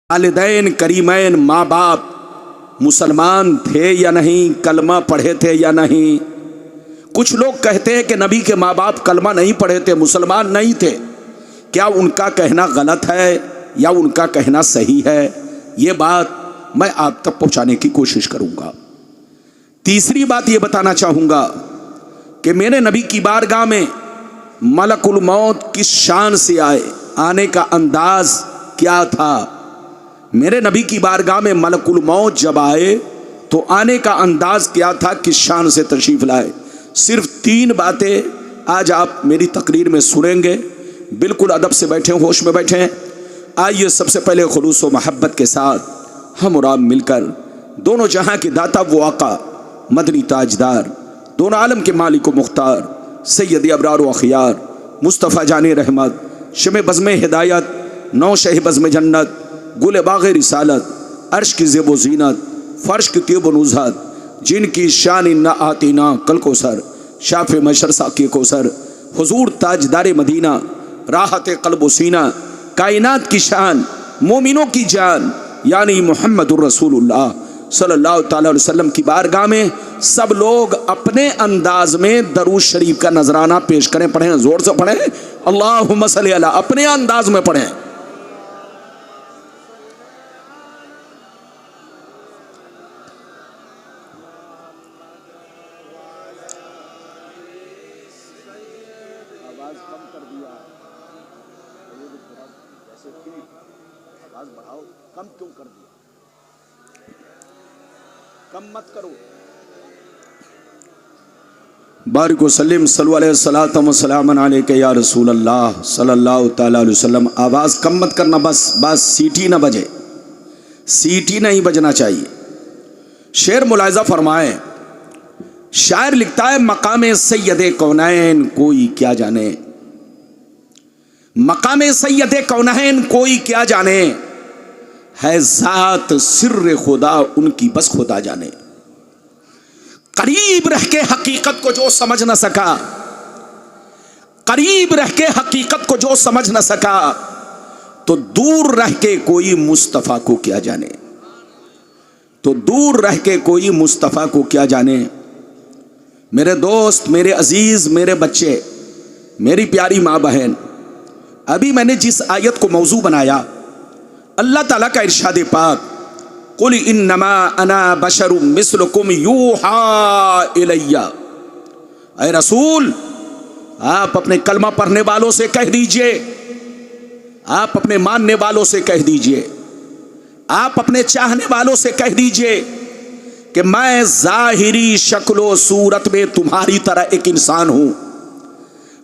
वालिदैन करीमैन, माँ बाप मुसलमान थे या नहीं, कलमा पढ़े थे या नहीं। कुछ लोग कहते हैं कि नबी के माँ बाप कलमा नहीं पढ़े थे, मुसलमान नहीं थे। क्या उनका कहना गलत है या उनका कहना सही है? ये बात मैं आप तक पहुंचाने की कोशिश करूंगा। तीसरी बात ये बताना चाहूंगा कि मेरे नबी की बारगाह में मलकुल मौत किस शान से आए, आने का अंदाज क्या था। मेरे नबी की बारगाह में मलकुल मौत जब आए तो आने का अंदाज क्या था, किस शान से तशरीफ लाए। सिर्फ 3 बातें आज आप मेरी तकरीर में सुनेंगे। बिल्कुल अदब से बैठे, होश में बैठे। आइए सबसे पहले खुलूस व मोहब्बत के साथ हम और आप मिलकर दोनों जहां के दाता वो आका मदनी ताजदार, दोनों आलम के मालिक व मुख्तार सैयद अबरार व अखियार मुस्तफ़ा जाने रहमत, शमे बज़्म हिदायत, नौ शह बज़्म जन्नत, गुल बाग़ रिसालत, अर्श की ज़ेब व ज़ीनत, फ़र्श की तीब व नुज़हत, जिनकी शान न आती ना कल कोसर, शाफ़ मशर साक़ी कोसर, हुज़ूर ताजदार मदीना, राहत क़ल्ब व सीना, कायनात की शान, मोमिनों की जान, यानी मुहम्मदुर रसूलुल्लाह सल्लल्लाहु तआला अलैहि वसल्लम की बारगाह में सब लोग अपने अंदाज में दरूद शरीफ का नजराना पेश करें। पढ़ें, जोर से पढ़ें, अल्लाहुम्मा सल्ली अला, अपने अंदाज में पढ़ें। आवाज बढ़ाओ, कम क्यों कर दिया? कम मत करो। बारिक वसल्लिम सल्लल्लाहु अलैहि वसल्लम सलामन अलैका या रसूल अल्लाह सल्लल्लाहु तआला अलैहि वसल्लम। आवाज कम मत करना, बस सीटी ना बजे, सीटी नहीं बजना चाहिए। शेर मुलाहिजा फरमाए, शायर लिखता है, मकाम सैयदे कौनैन कोई क्या जाने, मकाम सैयदे कौनैन कोई क्या जाने, है जात सिर्र खुदा उनकी बस खुदा जाने। करीब रह के हकीकत को जो समझ न सका, करीब रह के हकीकत को जो समझ न सका, तो दूर रह के कोई मुस्तफ़ा को क्या जाने, तो दूर रह के कोई मुस्तफ़ा को क्या जाने। मेरे दोस्त, मेरे अजीज, मेरे बच्चे, मेरी प्यारी माँ बहन, अभी मैंने जिस आयत को मौजू बनाया, अल्लाह ताला का इरशाद पाक, कुल इन्नमा अना बशरुम मिस्लुकुम यूहा इलैया। ऐ रसूल, आप अपने कलमा पढ़ने वालों से कह दीजिए, आप अपने मानने वालों से कह दीजिए, आप अपने चाहने वालों से कह दीजिए कि मैं जाहिरी शक्लो सूरत में तुम्हारी तरह एक इंसान हूं,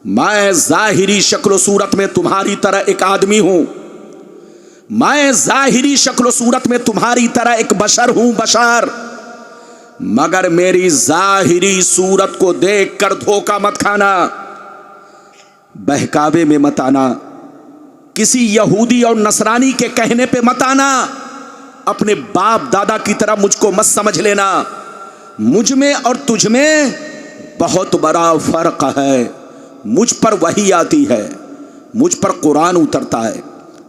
मैं जाहिरी शक्लो सूरत में तुम्हारी तरह एक आदमी हूं, मैं जाहिरी शक्ल सूरत में तुम्हारी तरह एक बशर हूं, बशर। मगर मेरी जाहिरी सूरत को देखकर धोखा मत खाना, बहकावे में मत आना, किसी यहूदी और नसरानी के कहने पे मत आना, अपने बाप दादा की तरह मुझको मत समझ लेना। मुझ में और तुझ में बहुत बड़ा फर्क है। मुझ पर वही आती है, मुझ पर कुरान उतरता है,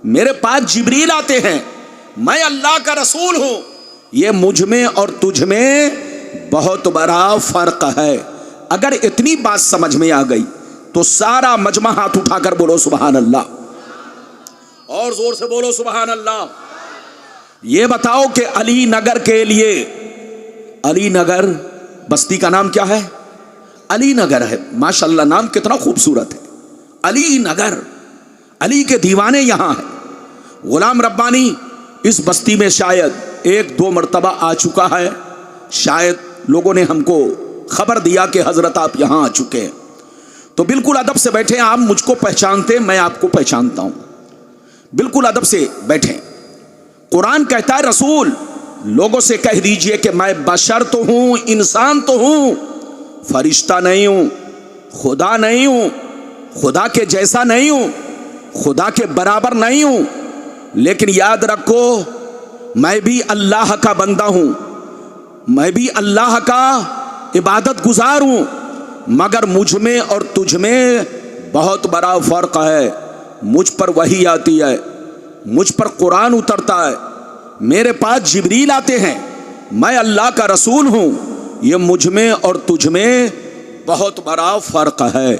मेरे पास जिब्रील आते हैं, मैं अल्लाह का रसूल हूं। ये मुझ में और तुझ में बहुत बड़ा फर्क है। अगर इतनी बात समझ में आ गई तो सारा मजमा हाथ उठाकर बोलो सुभान अल्लाह, और जोर से बोलो सुभान अल्लाह। ये बताओ कि अली नगर के लिए, अली नगर बस्ती का नाम क्या है? अली नगर है। माशाअल्लाह, नाम कितना खूबसूरत है, अली नगर। अली के दीवाने यहां हैं। गुलाम रब्बानी इस बस्ती में शायद 1-2 मरतबा आ चुका है। शायद लोगों ने हमको खबर दिया कि हजरत आप यहां आ चुके हैं। तो बिल्कुल अदब से बैठे, आप मुझको पहचानते, मैं आपको पहचानता हूं। बिल्कुल अदब से बैठे। कुरान कहता है, रसूल लोगों से कह दीजिए कि मैं बशर तो हूं, इंसान तो हूं, फरिश्ता नहीं हूं, खुदा नहीं हूं, खुदा के जैसा नहीं हूं, खुदा के बराबर नहीं हूं। लेकिन याद रखो, मैं भी अल्लाह का बंदा हूं, मैं भी अल्लाह का इबादत गुजार हूं, मगर मुझ में और तुझ में बहुत बड़ा फर्क है। मुझ पर वही आती है, मुझ पर कुरान उतरता है, मेरे पास जिब्रील आते हैं, मैं अल्लाह का रसूल हूं। ये मुझ में और तुझ में बहुत बड़ा फर्क है।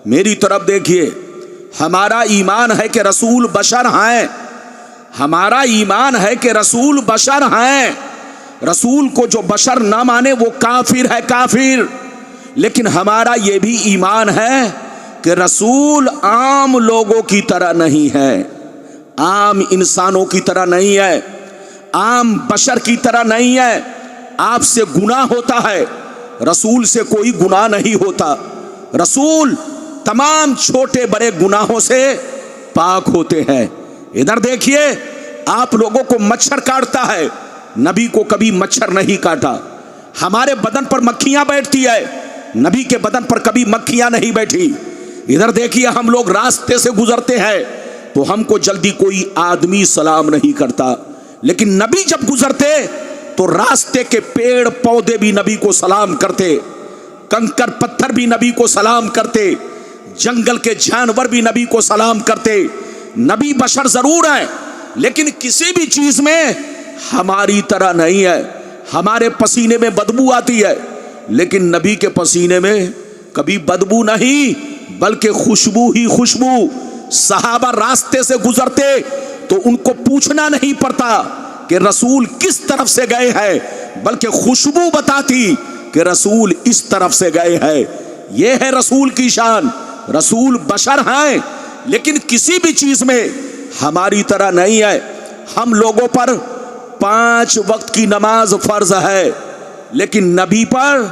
मेरी तरफ देखिए, हमारा ईमान है कि रसूल बशर हैं, हमारा ईमान है कि रसूल बशर हैं। रसूल को जो बशर ना माने वो काफिर है, काफिर। लेकिन हमारा ये भी ईमान है कि रसूल आम लोगों की तरह नहीं है, आम इंसानों की तरह नहीं है, आम बशर की तरह नहीं है। आपसे गुनाह होता है, रसूल से कोई गुनाह नहीं होता। रसूल तमाम छोटे बड़े गुनाहों से पाक होते हैं। इधर देखिए, आप लोगों को मच्छर काटता है, नबी को कभी मच्छर नहीं काटा। हमारे बदन पर मक्खियां बैठती है, नबी के बदन पर कभी मक्खियां नहीं बैठी। इधर देखिए, हम लोग रास्ते से गुजरते हैं तो हमको जल्दी कोई आदमी सलाम नहीं करता, लेकिन नबी जब गुजरते तो रास्ते के पेड़ पौधे भी नबी को सलाम करते, कंकर पत्थर भी नबी को सलाम करते, जंगल के जानवर भी नबी को सलाम करते। नबी बशर जरूर है, लेकिन किसी भी चीज में हमारी तरह नहीं है। हमारे पसीने में बदबू आती है, लेकिन नबी के पसीने में कभी बदबू नहीं, बल्कि खुशबू ही खुशबू। सहाबा रास्ते से गुजरते तो उनको पूछना नहीं पड़ता कि रसूल किस तरफ से गए हैं, बल्कि खुशबू बताती कि रसूल इस तरफ से गए हैं। यह है रसूल की शान। रसूल बशर हैं, लेकिन किसी भी चीज में हमारी तरह नहीं है। हम लोगों पर 5 वक्त की नमाज फर्ज है, लेकिन नबी पर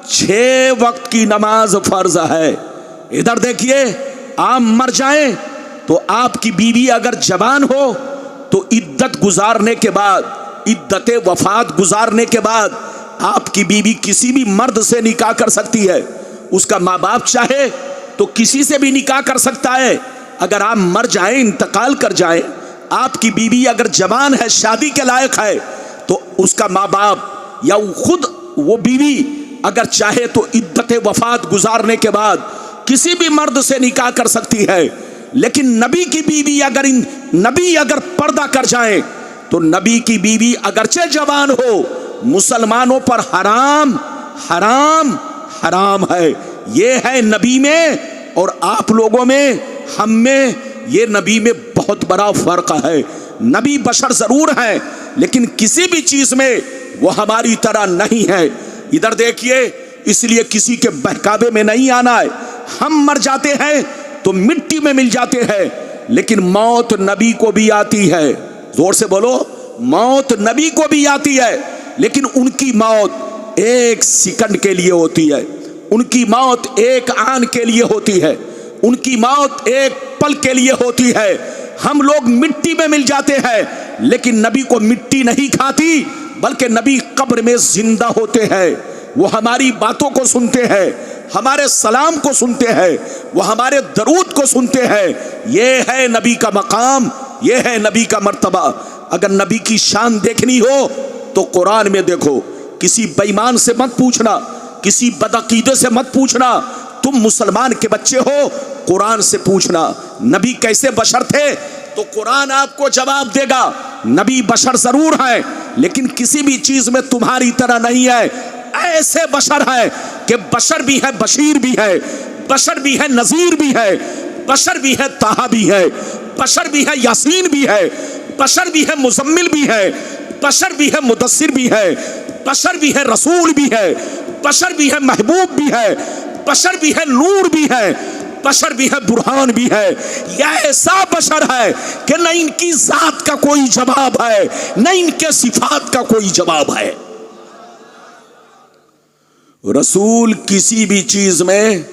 6 वक्त की नमाज फर्ज है। इधर देखिए, आप मर जाएं तो आपकी बीवी अगर जवान हो तो इद्दत गुजारने के बाद, इद्दत वफात गुजारने के बाद आपकी बीवी किसी भी मर्द से निकाह कर सकती है। उसका माँ बाप चाहे तो किसी से भी निकाह कर सकता है। अगर आप मर जाएं, इंतकाल कर जाएं, आपकी बीवी अगर जवान है, शादी के लायक है, तो उसका माँ बाप या खुद वो बीवी अगर चाहे तो इद्दत वफात गुजारने के बाद किसी भी मर्द से निकाह कर सकती है। लेकिन नबी की बीवी नबी अगर पर्दा कर जाए तो नबी की बीवी अगरचे जवान हो, मुसलमानों पर हराम हराम हराम है। ये है नबी में और आप लोगों में, हम में, ये नबी में बहुत बड़ा फर्क है। नबी बशर जरूर है, लेकिन किसी भी चीज में वो हमारी तरह नहीं है। इधर देखिए, इसलिए किसी के बहकावे में नहीं आना है। हम मर जाते हैं तो मिट्टी में मिल जाते हैं, लेकिन मौत नबी को भी आती है। जोर से बोलो, मौत नबी को भी आती है, लेकिन उनकी मौत 1 सेकंड के लिए होती है, उनकी मौत 1 आन के लिए होती है, उनकी मौत 1 पल के लिए होती है। हम लोग मिट्टी में मिल जाते हैं, लेकिन नबी को मिट्टी नहीं खाती, बल्कि नबी कब्र में जिंदा होते हैं। वो हमारी बातों को सुनते हैं, हमारे सलाम को सुनते हैं, वो हमारे दरूद को सुनते हैं। ये है नबी का मकाम, ये है नबी का मर्तबा। अगर नबी की शान देखनी हो तो कुरान में देखो। किसी बेईमान से मत पूछना, किसी बदअकीदे से मत पूछना, तुम मुसलमान के बच्चे हो, कुरान से पूछना नबी कैसे बशर थे, तो कुरान आपको जवाब देगा। नबी बशर जरूर है, लेकिन किसी भी चीज में तुम्हारी तरह नहीं है। ऐसे बशर है कि बशर भी है, बशीर भी है, बशर भी है, नजीर भी है, बशर भी है, ताहा भी है, बशर भी है, यासीन भी है, बशर भी है, मुजम्मिल भी है, बशर भी है, मुदस्सिर भी है, बशर भी है, रसूल भी है, बशर भी है, महबूब भी है, बशर भी है, नूर भी है, बशर भी है, बुरहान भी है। यह ऐसा बशर है कि न इनकी जात का कोई जवाब है, न इनके सिफात का कोई जवाब है। रसूल किसी भी चीज में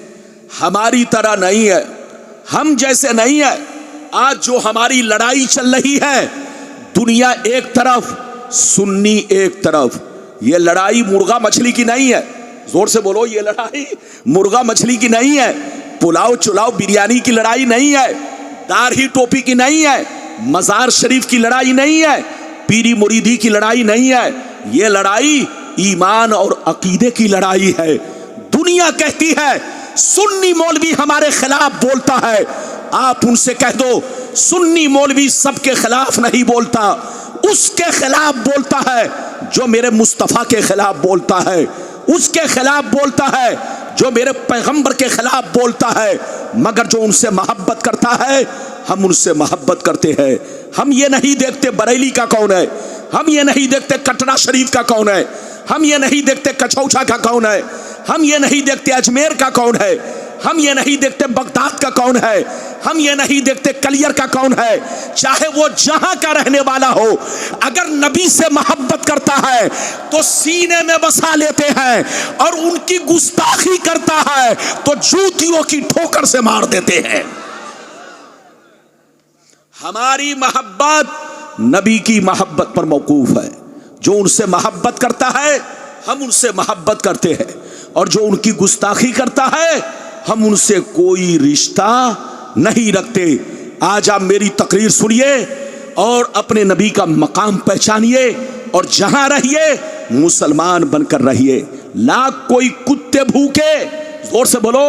हमारी तरह नहीं है, हम जैसे नहीं है। आज जो हमारी लड़ाई चल रही है, दुनिया एक तरफ, सुन्नी एक तरफ, ये लड़ाई मुर्गा मछली की नहीं है। जोर से बोलो, ये लड़ाई मुर्गा मछली की नहीं है, पुलाव चुलाव बिरयानी की लड़ाई नहीं है, दाढ़ी टोपी की नहीं है, मजार शरीफ की लड़ाई नहीं है, पीरी मुरीदी की लड़ाई नहीं है। ये लड़ाई ईमान और अकीदे की लड़ाई है। दुनिया कहती है सुन्नी मौलवी हमारे खिलाफ बोलता है, आप उनसे कह दो सुन्नी मौलवी सबके खिलाफ नहीं बोलता, उसके खिलाफ बोलता है जो मेरे मुस्तफा के खिलाफ बोलता है, उसके खिलाफ बोलता है जो मेरे पैगंबर के खिलाफ बोलता है। मगर जो उनसे मोहब्बत करता है, हम उनसे मोहब्बत करते हैं। हम ये नहीं देखते बरेली का कौन है, हम ये नहीं देखते कटरा शरीफ का कौन है, हम ये नहीं देखते कछौछा का कौन है, हम ये नहीं देखते अजमेर का कौन है, हम ये नहीं देखते बगदाद का कौन है, हम ये नहीं देखते कलियर का कौन है। चाहे वो जहां का रहने वाला हो, अगर नबी से मोहब्बत करता है तो सीने में बसा लेते हैं, और उनकी गुस्ताखी करता है तो जूतियों की ठोकर से मार देते हैं। हमारी मोहब्बत नबी की मोहब्बत पर मौकूफ है। जो उनसे मोहब्बत करता है हम उनसे मोहब्बत करते हैं, और जो उनकी गुस्ताखी करता है हम उनसे कोई रिश्ता नहीं रखते। आज आप मेरी तकरीर सुनिए और अपने नबी का मकाम पहचानिए, और जहां रहिए मुसलमान बनकर रहिए। लाख कोई कुत्ते भूखे, जोर से बोलो,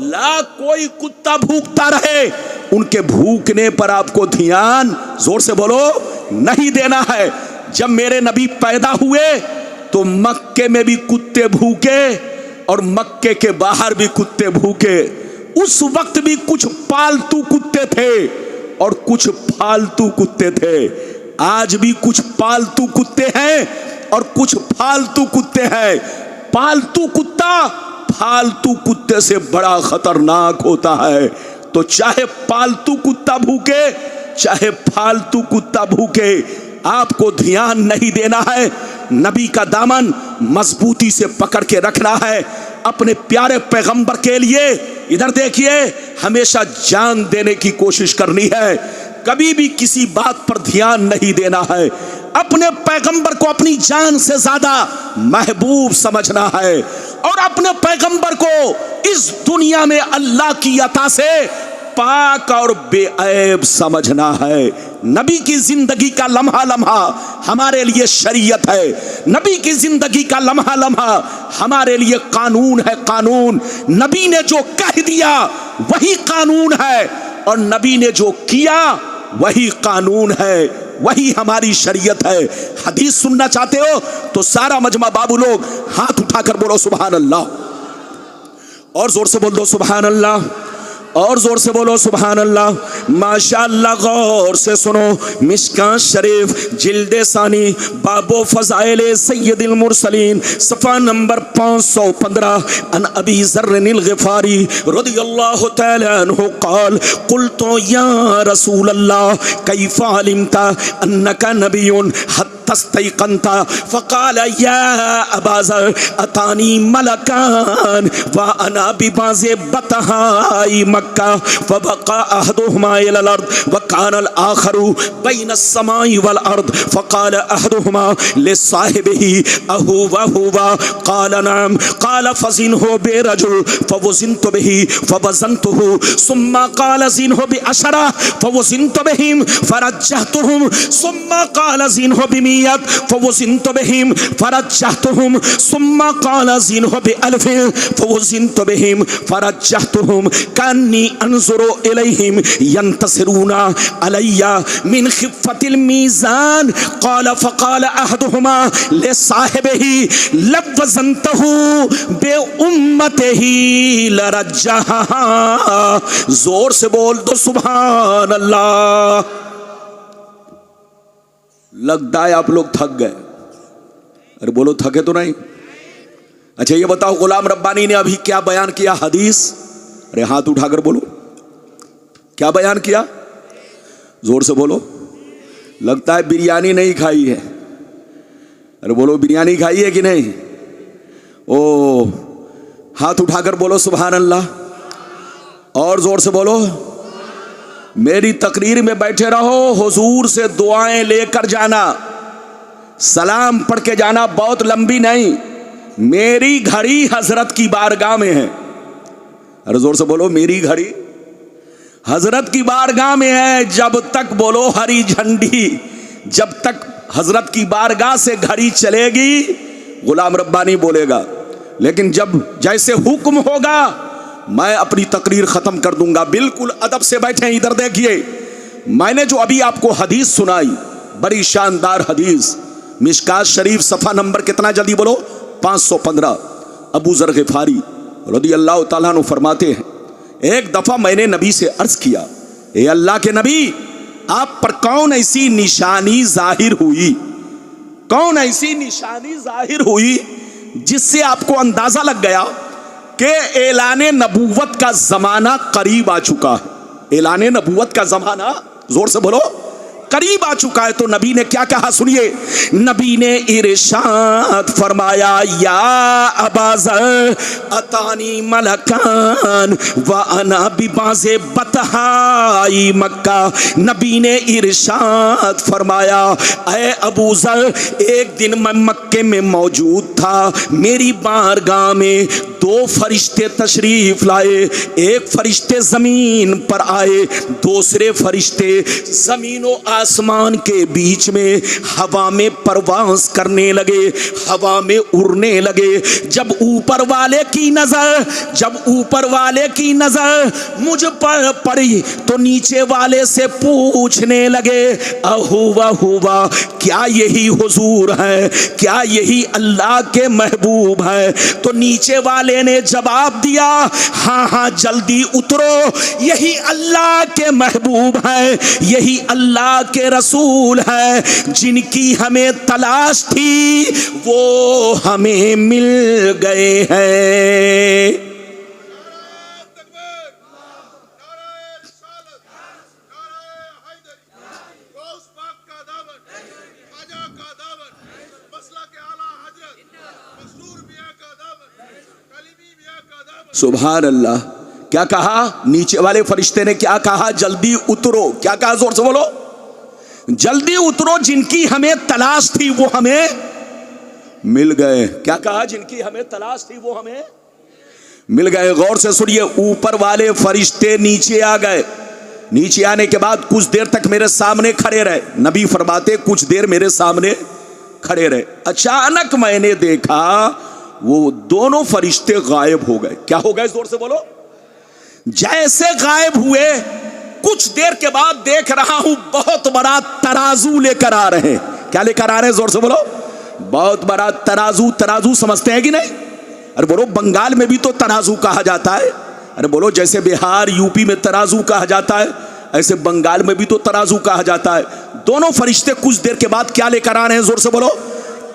लाख कोई कुत्ता भूखता रहे, उनके भूखने पर आपको ध्यान, जोर से बोलो, नहीं देना है। जब मेरे नबी पैदा हुए तो मक्के में भी कुत्ते भूखे और मक्के के बाहर भी कुत्ते भूखे। उस वक्त भी कुछ पालतू कुत्ते थे और कुछ फालतू कुत्ते थे। आज भी कुछ पालतू कुत्ते हैं और कुछ फालतू कुत्ते हैं। पालतू कुत्ता फालतू कुत्ते से बड़ा खतरनाक होता है। तो चाहे पालतू कुत्ता भूखे चाहे फालतू कुत्ता भूखे, आपको ध्यान नहीं देना है। नबी का दामन मजबूती से पकड़ के रखना है अपने प्यारे पैगंबर के लिए। इधर देखिए, हमेशा जान देने की कोशिश करनी है, कभी भी किसी बात पर ध्यान नहीं देना है। अपने पैगंबर को अपनी जान से ज्यादा महबूब समझना है, और अपने पैगंबर को इस दुनिया में अल्लाह की अता से पाक और बेऐब समझना है। नबी की जिंदगी का लम्हा लम्हा हमारे लिए शरीयत है। नबी की जिंदगी का लम्हा लम्हा हमारे लिए कानून है। कानून, नबी ने जो कह दिया वही कानून है, और नबी ने जो किया वही कानून है, वही हमारी शरीयत है। हदीस सुनना चाहते हो तो सारा मजमा बाबू लोग हाथ उठाकर बोलो सुभान अल्लाह, और जोर से बोल दो सुभान अल्लाह, और जोर से बोलो सुभान अल्लाह। माशाअल्लाह, गौर से सुनो, मिशकात शरीफ जिल्दे सानी बाबो फज़ाइल सय्यदुल मुरसलीन सफ़ा नंबर 515 अन अबी ज़र्रिल ग़िफ़ारी रज़ियल्लाहु तआला अन्हु क़ाल क़ुल्तु या रसूल अल्लाह कैफ़ अलिमता अन्नका नबियुन तस्तैक़नता फ़क़ाल या अबा ज़र अतानी मलकान व अना बिबाज़े बतहाई मक्का फ़बक़ा अहदुहुमा इलल अर्द व कानल आखरु बैन अस्समाई वल अर्द फ़क़ाल अहदुहुमा लिसाहिबिही अहु व हुवा क़ाल नअम क़ाल फ़ज़िनहु बिरजुल फ़वज़िनतु बिही फ़वज़नतुहु सुम्मा क़ाल ज़िनहु बिअशरा फ़वज़िनतु बिहिम फ़रज्जहतुहुम सुम्मा क़ाल ज़िनहु बिमियत फ़वज़िनतु बिहिम फ़रज्जहतुहुम सुम्मा क़ाल ज़िनहु बिअल्फ़िन फ़वज़िनतु बिहिम फ़रज्जहतुहुम कान्नी अनज़ुरु इलैहिम यंतसिरूना अलैया मिन खिफ़्फ़तिल मीज़ान क़ाल फ़क़ाल अहदुहुमा लिसाहिबिही लवज़नतहु बिउम्मतिही लरज्जहा। जोर से बोल दो सुभान अल्लाह। लगता है आप लोग थक गए। अरे बोलो, थके तो नहीं? अच्छा ये बताओ, गुलाम रब्बानी ने अभी क्या बयान किया? हदीस। अरे हाथ उठाकर बोलो, क्या बयान किया? जोर से बोलो। लगता है बिरयानी नहीं खाई है। अरे बोलो, बिरयानी खाई है कि नहीं? ओ, हाथ उठाकर बोलो सुभान अल्लाह, और जोर से बोलो। मेरी तकरीर में बैठे रहो, हुजूर से दुआएं लेकर जाना, सलाम पढ़ के जाना, बहुत लंबी नहीं। मेरी घड़ी हजरत की बारगाह में है। अरे जोर से बोलो, मेरी घड़ी हजरत की बारगाह में है। जब तक बोलो हरी झंडी, जब तक हजरत की बारगाह से घड़ी चलेगी गुलाम रब्बानी बोलेगा, लेकिन जब जैसे हुक्म होगा मैं अपनी तकरीर खत्म कर दूंगा। बिल्कुल अदब से बैठे, इधर देखिए। मैंने जो अभी आपको हदीस सुनाई, बड़ी शानदार हदीस, मिशकात शरीफ सफ़ा नंबर कितना, जल्दी बोलो, 515। अबू ज़र ग़िफ़ारी रज़ियल्लाहु ताला अन्हु फरमाते हैं, एक दफ़ा मैंने नबी से अर्ज़ किया, ए अल्लाह के नबी, आप पर कौन ऐसी निशानी जाहिर हुई, कौन ऐसी निशानी जाहिर हुई जिससे आपको अंदाज़ा लग गया कि ऐलाने नबूवत का ज़माना करीब आ चुका है। ऐलाने नबूवत का ज़माना, जोर से बोलो, करीब आ चुका है। तो नबी ने क्या कहा, सुनिए। नबी ने इरशाद फरमाया, या अबा ज़र अतानी मलकान व अना बिबाज़े बतहाई मक्का। नबी ने इरशाद फरमाया, ऐ अबू ज़र, एक दिन मैं मक्के में मौजूद था, मेरी बारगाह में दो फरिश्ते तशरीफ लाए। एक फरिश्ते जमीन पर आए, दूसरे फरिश्ते जमीनों आसमान के बीच में हवा में परवास करने लगे, हवा में उड़ने लगे। जब ऊपर वाले की नजर मुझ पर पड़ी तो नीचे वाले से पूछने लगे, अहुवा, क्या यही हुजूर है, क्या यही अल्लाह के महबूब है? तो नीचे वाले ने जवाब दिया, हाँ हाँ जल्दी उतरो, यही अल्लाह के महबूब है, यही अल्लाह के रसूल है, जिनकी हमें तलाश थी वो हमें मिल गए हैं। सुभान अल्लाह। क्या कहा नीचे वाले फरिश्ते ने, क्या कहा, जल्दी उतरो। क्या कहा, जोर से बोलो, जल्दी उतरो, जिनकी हमें तलाश थी वो हमें मिल गए। क्या कहा, जिनकी हमें तलाश थी वो हमें मिल गए। गौर से सुनिए, ऊपर वाले फरिश्ते नीचे आ गए। नीचे आने के बाद कुछ देर तक मेरे सामने खड़े रहे। नबी फरमाते, कुछ देर मेरे सामने खड़े रहे। अचानक मैंने देखा वो दोनों फरिश्ते गायब हो गए। क्या हो गए, जोर से बोलो। जैसे गायब हुए, कुछ देर के बाद देख रहा हूं बहुत बड़ा तराजू लेकर आ रहे हैं। क्या लेकर आ रहे हैं, जोर से बोलो। बहुत बड़ा तराजू। तराजू समझते हैं कि नहीं? अरे बोलो, बंगाल में भी तो तराजू कहा जाता है। अरे बोलो, जैसे बिहार यूपी में तराजू कहा जाता है, ऐसे बंगाल में भी तो तराजू कहा जाता है। दोनों फरिश्ते कुछ देर के बाद क्या लेकर आ रहे हैं, जोर से बोलो,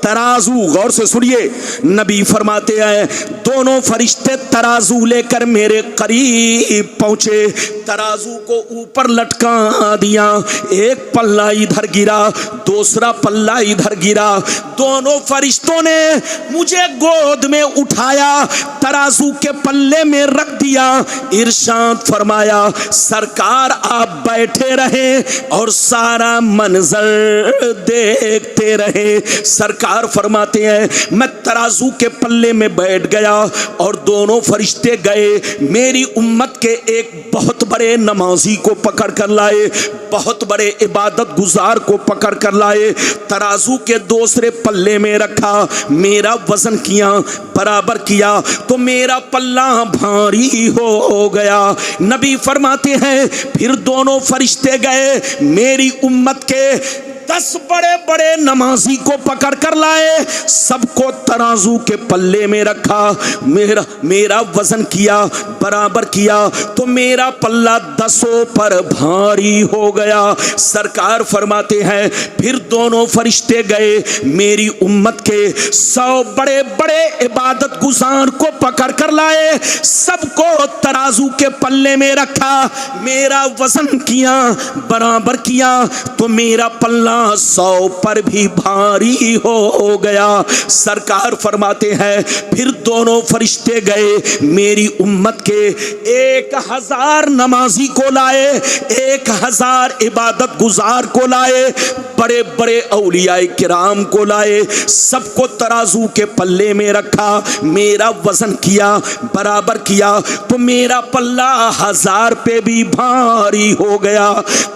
तराजू। गौर से सुनिए, नबी फरमाते हैं, दोनों फरिश्ते तराजू लेकर मेरे करीब पहुंचे। तराजू को ऊपर लटका दिया, एक पल्ला इधर गिरा, दूसरा पल्ला इधर गिरा। दोनों फरिश्तों ने मुझे गोद में उठाया, तराजू के पल्ले में रख दिया। इरशाद फरमाया, सरकार आप बैठे रहे और सारा मंजर देखते रहे। सरकार फरमाते हैं, मैं तराजू के पल्ले में बैठ गया और दोनों फरिश्ते गए, मेरी उम्मत के एक बहुत बड़े नमाजी को पकड़ कर लाए, बहुत बड़े इबादत गुजार को पकड़ कर लाए। तराजू के दूसरे पल्ले में रखा, मेरा वजन किया, बराबर किया तो मेरा पल्ला भारी हो गया। नबी फरमाते हैं, फिर दोनों फरिश्ते गए, मेरी उम्मत के 10 बड़े बड़े नमाजी को पकड़ कर लाए, सबको तराजू के पल्ले में रखा, मेरा वजन किया, बराबर किया तो मेरा पल्ला 10 पर भारी हो गया। सरकार फरमाते हैं, फिर दोनों फरिश्ते गए, मेरी उम्मत के 100 बड़े बड़े इबादत गुजार को पकड़ कर लाए, सबको तराजू के पल्ले में रखा, मेरा वजन किया, बराबर किया तो मेरा पल्ला 100 पर भी भारी हो गया। सरकार फरमाते हैं, फिर दोनों फरिश्ते गए, मेरी उम्मत के 1000 नमाजी को लाए, 1000 इबादत गुजार को लाए, बड़े बड़े औलियाए किराम को लाए, सबको तराजू के पल्ले में रखा, मेरा वजन किया, बराबर किया तो मेरा पल्ला 1000 पे भी भारी हो गया।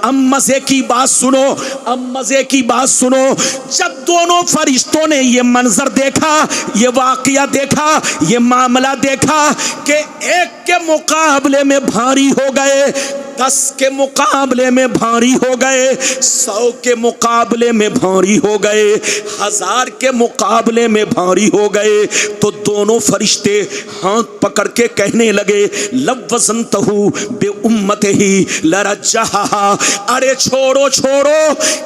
अब मजे की बात सुनो, अब मजे मजे की बात सुनो, जब दोनों फरिश्तों ने ये मंजर देखा, ये वाकया देखा, ये मामला देखा कि एक के मुकाबले में भारी हो गए, 10 के मुकाबले में भारी हो गए, 100 के मुकाबले में भारी हो गए, 1000 के मुकाबले में भारी हो गए, तो दोनों फरिश्ते हाथ पकड़ के कहने लगे, लवज़नतहु बे उम्मतिही लरज्जहा, अरे छोड़ो छोड़ो,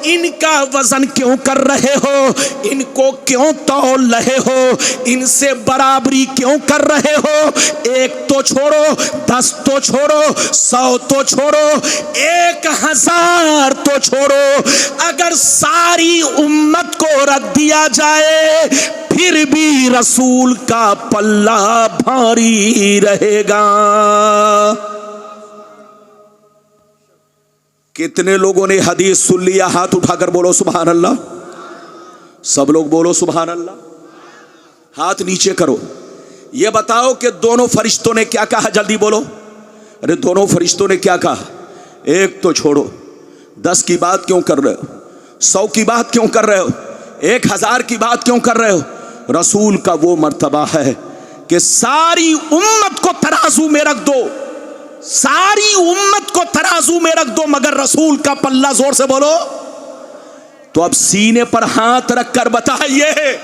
इनका वजन क्यों कर रहे हो, इनको क्यों तौल रहे हो, इनसे बराबरी क्यों कर रहे हो, 1 तो छोड़ो, 10 तो छोड़ो, 100 तो छोड़ो, 1000 तो छोड़ो, अगर सारी उम्मत को रख दिया जाए फिर भी रसूल का पल्ला भारी रहेगा। कितने लोगों ने हदीस सुन लिया? हाथ उठाकर बोलो सुभान अल्लाह। सब लोग बोलो सुभान अल्लाह। हाथ नीचे करो। ये बताओ कि दोनों फरिश्तों ने क्या कहा, जल्दी बोलो। अरे दोनों फरिश्तों ने क्या कहा? 1 तो छोड़ो, 10 की बात क्यों कर रहे हो, 100 की बात क्यों कर रहे हो, 1000 की बात क्यों कर रहे हो? रसूल का वो मर्तबा है कि सारी उम्मत को तराजू में रख दो, सारी उम्मत को तराजू में रख दो, मगर रसूल का पल्ला, जोर से बोलो। तो अब सीने पर हाथ रखकर बताइए,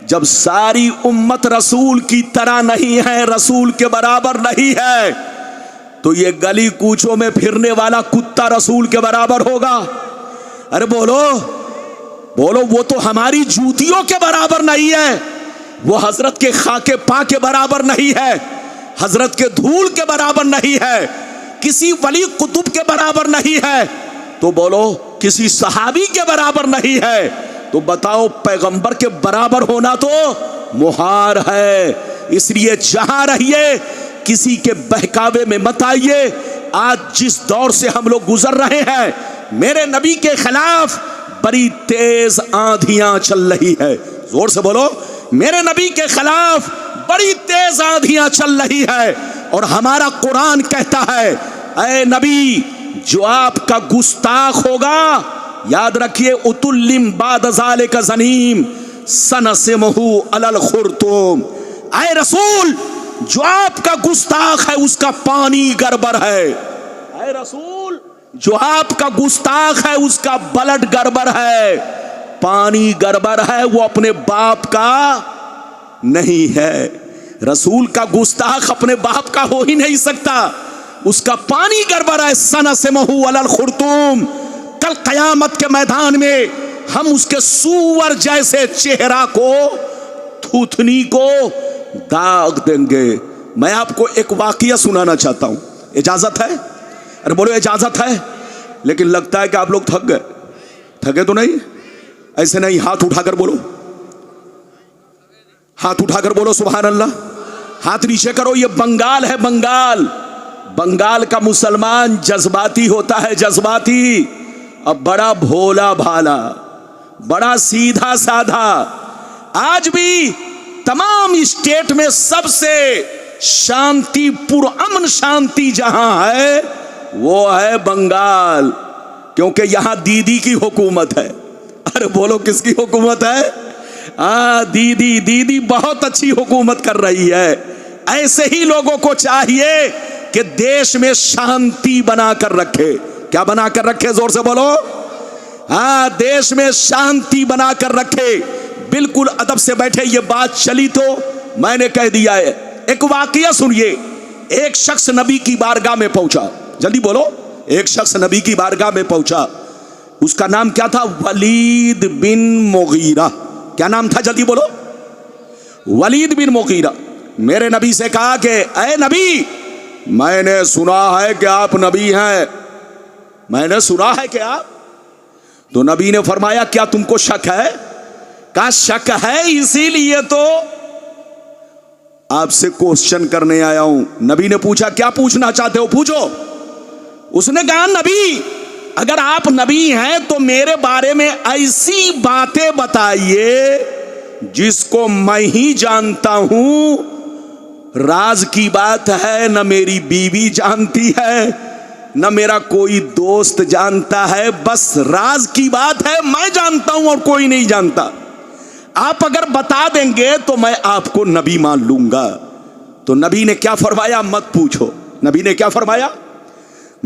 जब सारी उम्मत रसूल की तरह नहीं है, रसूल के बराबर नहीं है, तो ये गली कूचों में फिरने वाला कुत्ता रसूल के बराबर होगा? अरे बोलो बोलो, वो तो हमारी जूतियों के बराबर नहीं है, वो हजरत के खाके पा के बराबर नहीं है, हजरत के धूल के बराबर नहीं है, किसी वली कुतुब के बराबर नहीं है, तो बोलो किसी सहाबी के बराबर नहीं है, तो बताओ पैगंबर के बराबर होना तो मुहार है। इसलिए जहां रहिए किसी के बहकावे में मत आइए। आज जिस दौर से हम लोग गुजर रहे हैं, मेरे नबी के खिलाफ बड़ी तेज आंधियां चल रही है। जोर से बोलो, मेरे नबी के खिलाफ बड़ी तेज आंधियां चल रही है। और हमारा कुरान कहता है, ऐ नबी, जो आपका गुस्ताख होगा, याद रखिए, उतुल्लिम बाद ज़ालिका ज़नीम सनसिमहु अलल खुर्तुम, ऐ रसूल, जो आपका गुस्ताख है उसका पानी गड़बड़ है। ऐ रसूल, जो आपका गुस्ताख है उसका ब्लड गड़बड़ है, पानी गड़बड़ है, वो अपने बाप का नहीं है। रसूल का गुस्ताख अपने बाप का हो ही नहीं सकता, उसका पानी गड़बड़ है। सनसिमहु अलल खुर्तुम, कल कयामत के मैदान में हम उसके सूअर जैसे चेहरा को, थूथनी को दाग देंगे। मैं आपको एक वाकया सुनाना चाहता हूं, इजाजत है? अरे बोलो इजाजत है। लेकिन लगता है कि आप लोग थक गए। थके तो नहीं? ऐसे नहीं, हाथ उठाकर बोलो, हाथ उठाकर बोलो सुभान अल्लाह। हाथ नीचे करो। ये बंगाल है, बंगाल। बंगाल का मुसलमान जज्बाती होता है, जज्बाती। अब बड़ा भोला भाला, बड़ा सीधा साधा। आज भी तमाम स्टेट में सबसे शांतिपुर अमन शांति जहां है वो है बंगाल, क्योंकि यहां दीदी की हुकूमत है। अरे बोलो किसकी हुकूमत है? दीदी, दीदी बहुत अच्छी हुकूमत कर रही है। ऐसे ही लोगों को चाहिए कि देश में शांति बनाकर रखे। क्या बनाकर रखे? जोर से बोलो। देश में शांति बनाकर रखे। बिल्कुल अदब से बैठे। ये बात चली तो मैंने कह दिया है। एक वाकया सुनिए। एक शख्स नबी की बारगाह में पहुंचा। जल्दी बोलो। एक शख्स नबी की बारगाह में पहुंचा। उसका नाम क्या था? वलीद बिन मुगीरा। क्या नाम था? जल्दी बोलो। वलीद बिन मुगीरा। मेरे नबी से कहा कि ऐ नबी, मैंने सुना है कि आप नबी हैं, मैंने सुना है कि आप। तो नबी ने फरमाया, क्या तुमको शक है? कहा शक है, इसीलिए तो आपसे क्वेश्चन करने आया हूं। नबी ने पूछा, क्या पूछना चाहते हो? पूछो। उसने कहा, नबी, अगर आप नबी हैं तो मेरे बारे में ऐसी बातें बताइए जिसको मैं ही जानता हूं। राज की बात है, न मेरी बीवी जानती है, न मेरा कोई दोस्त जानता है, बस राज की बात है, मैं जानता हूं और कोई नहीं जानता। आप अगर बता देंगे तो मैं आपको नबी मान लूंगा। तो नबी ने क्या फरमाया? मत पूछो। नबी ने क्या फरमाया?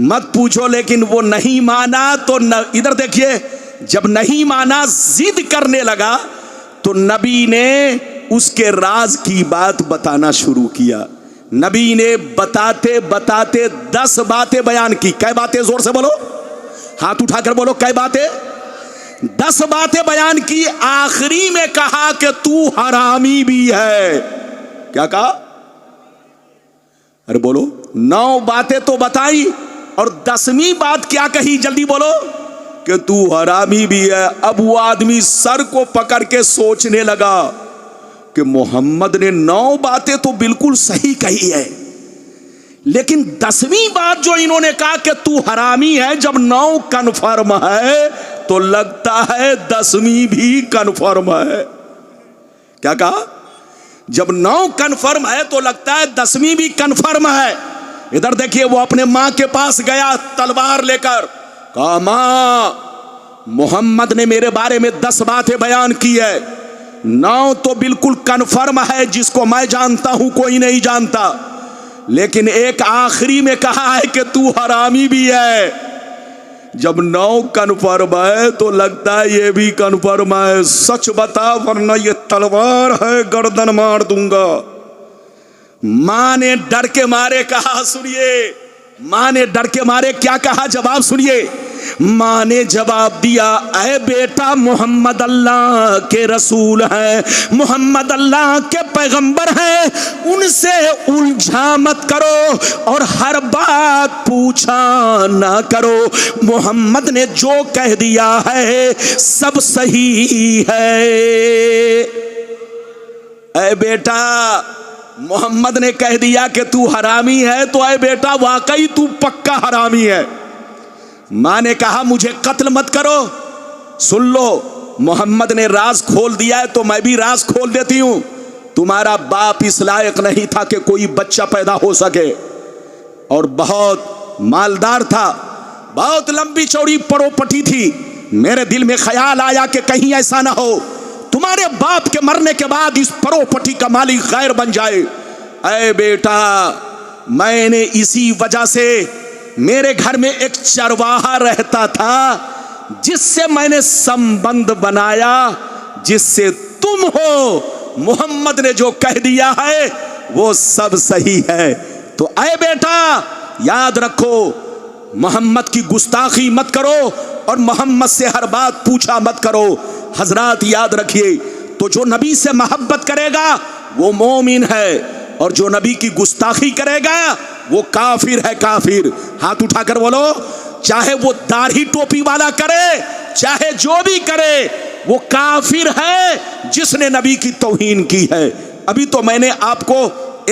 मत पूछो। लेकिन वो नहीं माना तो इधर देखिए, जब नहीं माना, जिद करने लगा, तो नबी ने उसके राज की बात बताना शुरू किया। नबी ने बताते बताते 10 बातें बयान की। कै बातें? जोर से बोलो, हाथ उठाकर बोलो, कै बातें? 10 बातें बयान की। आखिरी में कहा कि तू हरामी भी है। क्या कहा? अरे बोलो। 9 बातें तो बताई और 10वीं बात क्या कही? जल्दी बोलो, कि तू हरामी भी है। अब वो आदमी सर को पकड़ के सोचने लगा कि मोहम्मद ने 9 बातें तो बिल्कुल सही कही है, लेकिन 10वीं बात जो इन्होंने कहा कि तू हरामी है, जब 9 कन्फर्म है तो लगता है 10वीं भी कन्फर्म है। क्या कहा? जब 9 कन्फर्म है तो लगता है 10वीं भी कन्फर्म है। इधर देखिए, वो अपने मां के पास गया तलवार लेकर, कहा मां, मोहम्मद ने मेरे बारे में 10 बातें बयान की है, 9 तो बिल्कुल कन्फर्म है, जिसको मैं जानता हूं कोई नहीं जानता, लेकिन एक आखिरी में कहा है कि तू हरामी भी है। जब 9 कन्फर्म है तो लगता है ये भी कन्फर्म है। सच बता वरना ये तलवार है, गर्दन मार दूंगा। मां ने डर के मारे कहा, सुनिए, मां ने डर के मारे क्या कहा? जवाब सुनिए। मां ने जवाब दिया, ऐ बेटा, मोहम्मद अल्लाह के रसूल हैं, मोहम्मद अल्लाह के पैगंबर हैं, उनसे उलझा मत करो और हर बात पूछा ना करो। मोहम्मद ने जो कह दिया है सब सही है। ऐ बेटा, मोहम्मद ने कह दिया कि तू हरामी है, तो ऐ बेटा वाकई तू पक्का हरामी है। मां ने कहा मुझे कत्ल मत करो। सुन लो, मोहम्मद ने राज खोल दिया है तो मैं भी राज खोल देती हूं। तुम्हारा बाप इस लायक नहीं था कि कोई बच्चा पैदा हो सके, और बहुत मालदार था, बहुत लंबी चौड़ी प्रॉपर्टी थी। मेरे दिल में ख्याल आया कि कहीं ऐसा ना हो तुम्हारे बाप के मरने के बाद इस प्रॉपर्टी का मालिक गैर बन जाए। ऐ बेटा, मैंने इसी वजह से, मेरे घर में एक चरवाहा रहता था जिससे मैंने संबंध बनाया, जिससे तुम हो। मोहम्मद ने जो कह दिया है वो सब सही है। तो ऐ बेटा याद रखो, मोहम्मद की गुस्ताखी मत करो और मोहम्मद से हर बात पूछा मत करो। हजरात याद रखिए, तो जो नबी से मोहब्बत करेगा वो मोमिन है, और जो नबी की गुस्ताखी करेगा वो काफिर है, काफिर। हाथ उठाकर बोलो, चाहे वो दाढ़ी टोपी वाला करे, चाहे जो भी करे, वो काफिर है जिसने नबी की तौहीन की है। अभी तो मैंने आपको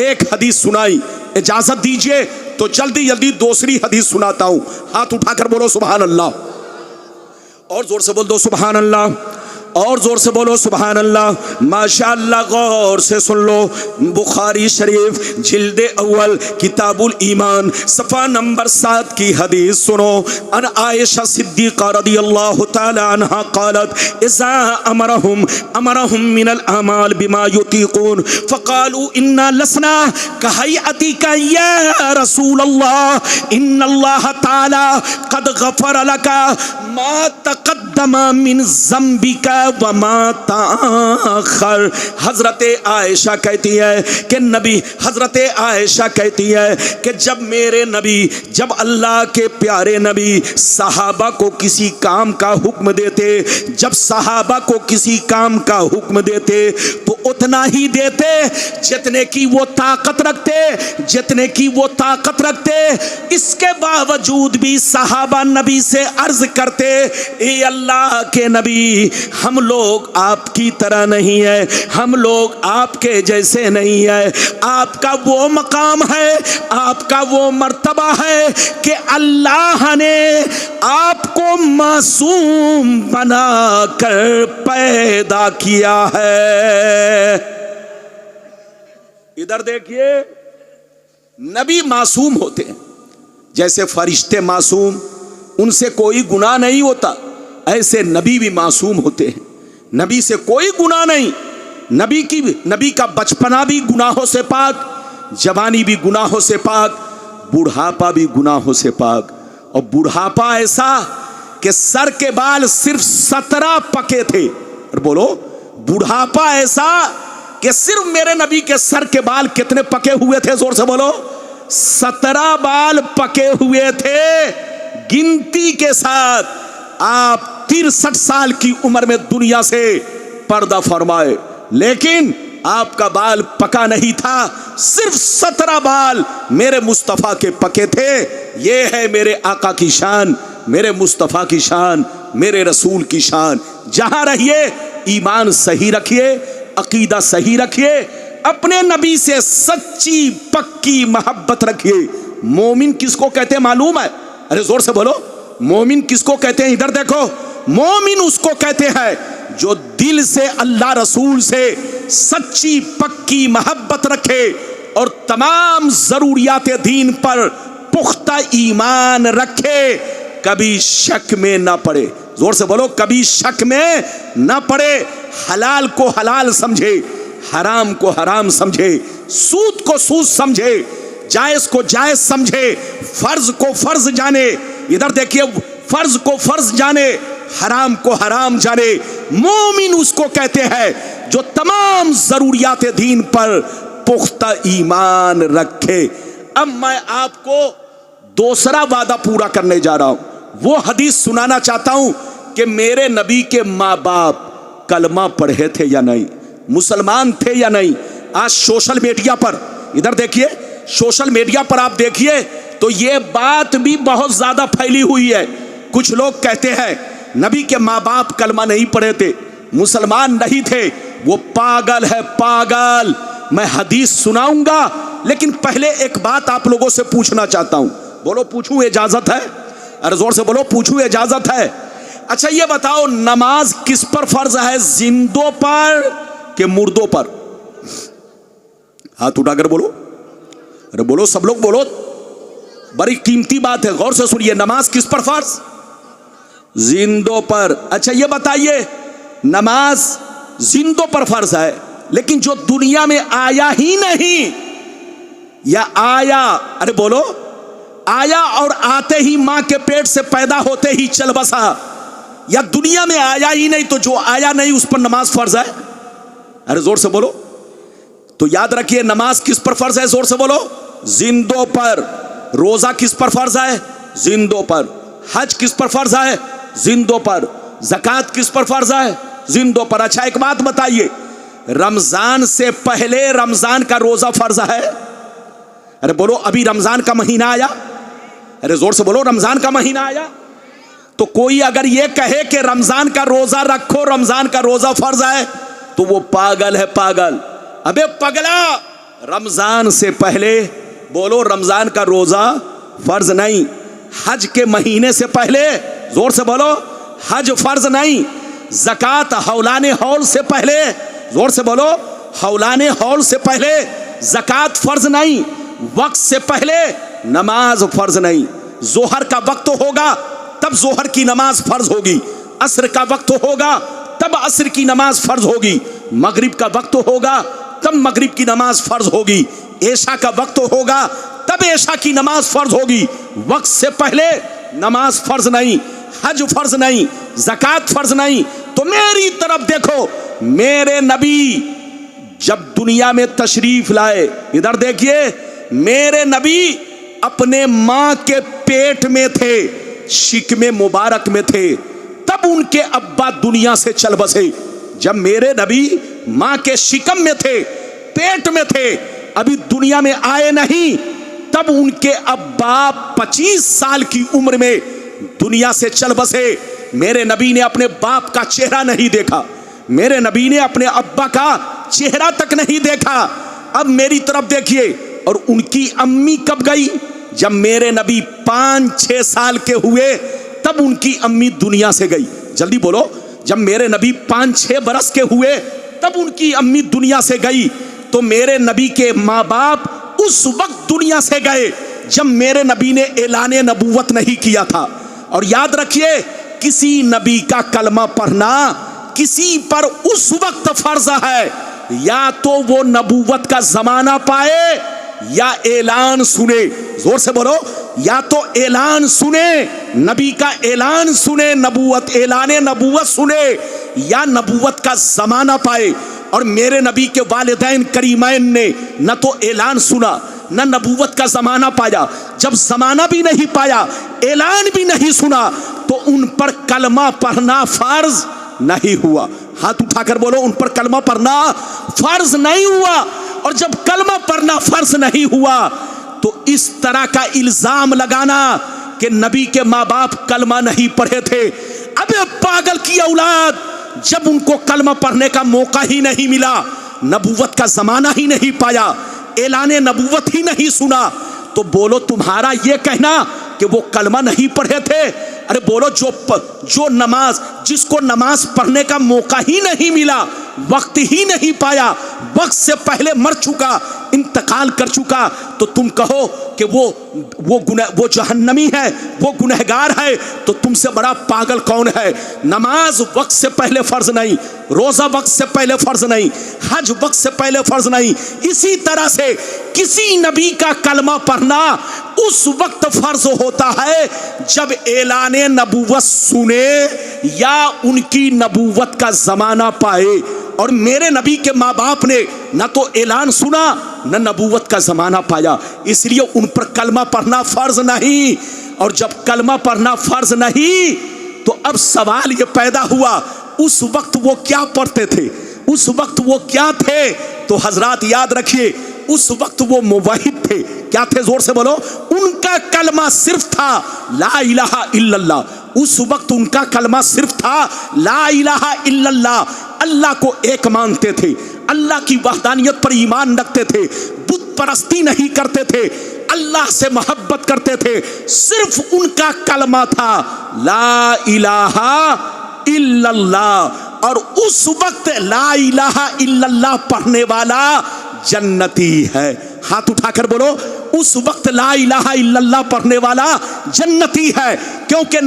एक हदीस सुनाई, इजाजत दीजिए तो जल्दी जल्दी दूसरी हदीस सुनाता हूं। हाथ उठाकर बोलो सुभान अल्लाह, और जोर से बोल दो सुभान अल्लाह, और जोर से बोलो सुभान अल्लाह। माशाअल्लाह, गौर से सुन लो। बुखारी शरीफ जिल्दे अव्वल किताबुल ईमान सफ़ा नंबर 7 की हदीस सुनो। अन आयशा सिद्दीक़ा रदियल्लाहु ताला अन्हा क़ालत इज़ा अमरहुम मिनल अमाल बिमा युतीक़ून फ़क़ालू इन्ना लसना कहयअतिका या रसूलल्लाह इन्नल्लाह ताला क़द गफ़र लका मा तक़द्दमा मिन ज़म्बिका वमा ताखर। हजरत आयशा कहती है कि नबी, हजरत आयशा कहती है कि जब मेरे नबी, जब अल्लाह के प्यारे नबी सहाबा को किसी काम का हुक्म देते, जब सहाबा को किसी काम का हुक्म देते तो उतना ही देते जितने की वो ताकत रखते, जितने की वो ताकत रखते। इसके बावजूद भी सहाबा नबी से अर्ज करते, ए अल्लाह के नबी, हम लोग आपकी तरह नहीं है, हम लोग आपके जैसे नहीं है। आपका वो मकाम है, आपका वो मर्तबा है कि अल्लाह ने आपको मासूम बनाकर पैदा किया है। इधर देखिए, नबी मासूम होते हैं, जैसे फरिश्ते मासूम, उनसे कोई गुनाह नहीं होता, ऐसे नबी भी मासूम होते हैं। नबी से कोई गुनाह नहीं। नबी का बचपना भी गुनाहों से पाक, जवानी भी गुनाहों से पाक, बुढ़ापा भी गुनाहों से पाक। और बुढ़ापा ऐसा कि सर के बाल सिर्फ 17 पके थे। और बोलो, बुढ़ापा ऐसा कि सिर्फ मेरे नबी के सर के बाल कितने पके हुए थे? जोर से बोलो, 17 बाल पके हुए थे गिनती के साथ। आप 63 साल की उम्र में दुनिया से पर्दा फरमाए, लेकिन आपका बाल पका नहीं था, सिर्फ 17 बाल मेरे मुस्तफ़ा के पके थे। ये है मेरे आका की शान, मेरे मुस्तफ़ा की शान, मेरे रसूल की शान। जहां रहिए ईमान सही रखिए, अकीदा सही रखिए, अपने नबी से सच्ची पक्की मोहब्बत रखिए। मोमिन किसको कहते हैं मालूम है? अरे जोर से बोलो, मोमिन किसको कहते हैं? इधर देखो, मोमिन उसको कहते हैं जो दिल से अल्लाह रसूल से सच्ची पक्की मोहब्बत रखे और तमाम जरूरियात दीन पर पुख्ता ईमान रखे, कभी शक में ना पड़े। जोर से बोलो, कभी शक में ना पड़े। हलाल को हलाल समझे, हराम को हराम समझे, सूद को सूद समझे, जायज को जायज समझे, फर्ज को फर्ज जाने। इधर देखिए, फर्ज को फर्ज जाने, हराम को हराम जाने। मोमिन उसको कहते हैं जो तमाम जरूरियात दीन पर पुख्ता ईमान रखे। अब मैं आपको दूसरा वादा पूरा करने जा रहा हूं। वो हदीस सुनाना चाहता हूं कि मेरे नबी के माँ बाप कलमा पढ़े थे या नहीं, मुसलमान थे या नहीं। आज सोशल मीडिया पर, इधर देखिए, सोशल मीडिया पर आप देखिए तो ये बात भी बहुत ज्यादा फैली हुई है। कुछ लोग कहते हैं नबी के माँ बाप कलमा नहीं पढ़े थे, मुसलमान नहीं थे, वो पागल है, पागल। मैं हदीस सुनाऊंगा, लेकिन पहले एक बात आप लोगों से पूछना चाहता हूं। बोलो, पूछूं? इजाजत है? अरे जोर से बोलो, पूछूं? इजाजत है? अच्छा ये बताओ, नमाज किस पर फर्ज है, जिंदों पर कि मुर्दों पर? हाथ उठाकर बोलो। अरे बोलो, सब लोग बोलो, बड़ी कीमती बात है, गौर से सुनिए। नमाज किस पर फर्ज? जिंदों पर। अच्छा ये बताइए, नमाज जिंदों पर फर्ज है, लेकिन जो दुनिया में आया ही नहीं, या आया, अरे बोलो, आया और आते ही मां के पेट से पैदा होते ही चल बसा, या दुनिया में आया ही नहीं, तो जो आया नहीं उस पर नमाज फर्ज है? अरे जोर से बोलो। तो याद रखिए, नमाज किस पर फर्ज है? जोर से बोलो, जिंदों पर। रोजा किस पर फर्ज है? जिंदों पर। हज किस पर फर्ज है? जिंदों पर। ज़कात किस पर फर्ज है? जिंदों पर। अच्छा एक बात बताइए, रमजान से पहले रमजान का रोजा फर्ज है? अरे बोलो, अभी रमजान का महीना आया? अरे जोर से बोलो, रमजान का महीना आया। तो कोई अगर ये कहे कि रमजान का रोजा रखो, रमजान का रोजा फर्ज है, तो वो पागल है, पागल। अबे पगला, रमजान से पहले बोलो रमजान का रोजा फर्ज नहीं। हज के महीने से पहले, जोर से बोलो, हज फर्ज नहीं। ज़कात हौलाने हौल से पहले, जोर से बोलो, हौलाने हौल से पहले ज़कात फर्ज नहीं। वक्त से पहले नमाज फर्ज नहीं। जोहर का वक्त होगा तब जोहर की नमाज फर्ज होगी, असर का वक्त होगा तब असर की नमाज फर्ज होगी, मगरिब का वक्त होगा तब मगरिब की नमाज फर्ज होगी, ऐशा का वक्त होगा तब ऐशा की नमाज फर्ज होगी। वक्त से पहले नमाज फर्ज नहीं, हज फर्ज नहीं, ज़कात फर्ज नहीं। तो मेरी तरफ देखो, मेरे नबी जब दुनिया में तशरीफ लाए, इधर देखिए, मेरे नबी अपने मां के पेट में थे, शिकमे मुबारक में थे, तब उनके अब्बा दुनिया से चल बसे। जब मेरे नबी मां के शिकम में थे, पेट में थे, अभी दुनिया में आए नहीं, तब उनके अब्बा 25 साल की उम्र में दुनिया से चल बसे। मेरे नबी ने अपने बाप का चेहरा नहीं देखा, मेरे नबी ने अपने अब्बा का चेहरा तक नहीं देखा। अब मेरी तरफ देखिए, और उनकी अम्मी कब गई? जब मेरे नबी 5-6 साल के हुए, तब उनकी अम्मी दुनिया से गई। जल्दी बोलो, जब मेरे नबी 5-6 बरस के हुए, तब उनकी अम्मी दुनिया से गई। तो मेरे नबी के माँ बाप उस वक्त दुनिया से गए जब मेरे नबी ने ऐलाने नबूवत नहीं किया था। और याद रखिए, किसी नबी का कलमा पढ़ना किसी पर उस वक्त फर्ज है या तो वो नबूवत का जमाना पाए या ऐलान सुने। जोर से बोलो, या तो ऐलान सुने, नबी का ऐलान सुने, नबूवत ऐलाने नबूवत सुने, या नबूवत का जमाना पाए। और मेरे नबी के वालिदैन करीमैन ने न तो ऐलान सुना न नबूवत का जमाना पाया। जब जमाना भी नहीं पाया, ऐलान भी नहीं सुना, तो उन पर कलमा पढ़ना फर्ज नहीं हुआ। हाथ उठाकर बोलो, उन पर कलमा पढ़ना फर्ज नहीं हुआ। और जब कलमा पढ़ना फर्ज नहीं हुआ तो इस तरह का इल्जाम लगाना कि नबी के माँ बाप कलमा नहीं पढ़े थे, अबे पागल की औलाद, जब उनको कलमा पढ़ने का मौका ही नहीं मिला, नबूवत का जमाना ही नहीं पाया, ऐलाने नबूवत ही नहीं सुना, तो बोलो तुम्हारा ये कहना कि वो कलमा नहीं पढ़े थे। अरे बोलो, जो नमाज, जिसको नमाज पढ़ने का मौका ही नहीं मिला, वक्त ही नहीं पाया, वक्त से पहले मर चुका, इंतकाल कर चुका, तो तुम कहो कि वो जहन्नमी है, वो गुनहगार है, तो तुमसे बड़ा पागल कौन है? नमाज वक्त से पहले फर्ज नहीं, रोजा वक्त से पहले फर्ज नहीं, हज वक्त से पहले फर्ज नहीं। इसी तरह से किसी नबी का कलमा पढ़ना उस वक्त फर्ज होता है जब ऐलाने नबूवत सुने या उनकी नबूवत का जमाना पाए। और मेरे नबी के माँ बाप ने न तो ऐलान सुना न नबूवत का जमाना पाया, इसलिए उन पर कलमा पढ़ना फर्ज नहीं। और जब कलमा पढ़ना फर्ज नहीं तो अब सवाल ये पैदा हुआ, उस वक्त वो क्या पढ़ते थे, उस वक्त वो क्या थे? तो हजरात याद रखिए, उस वक्त वो मुवहिद थे। क्या थे? जोर से बोलो। उनका कलमा सिर्फ था ला इलाहा इल्लल्लाह। उस वक्त उनका कलमा सिर्फ था ला इलाहा इल्लल्लाह। अल्लाह को एक मानते थे, अल्लाह की वहदानियत पर ईमान रखते थे, बुत परस्ती नहीं करते थे, अल्लाह से मोहब्बत करते थे। सिर्फ उनका कलमा था ला इलाहा इल्लल्लाह। और उस वक्त ला इलाहा इल्लल्लाह पढ़ने वाला जन्नती है। हाथ उठाकर बोलो, उस वक्त ला इलाहा इल्लल्लाह पढ़ने वाला जन्नती है, क्योंकि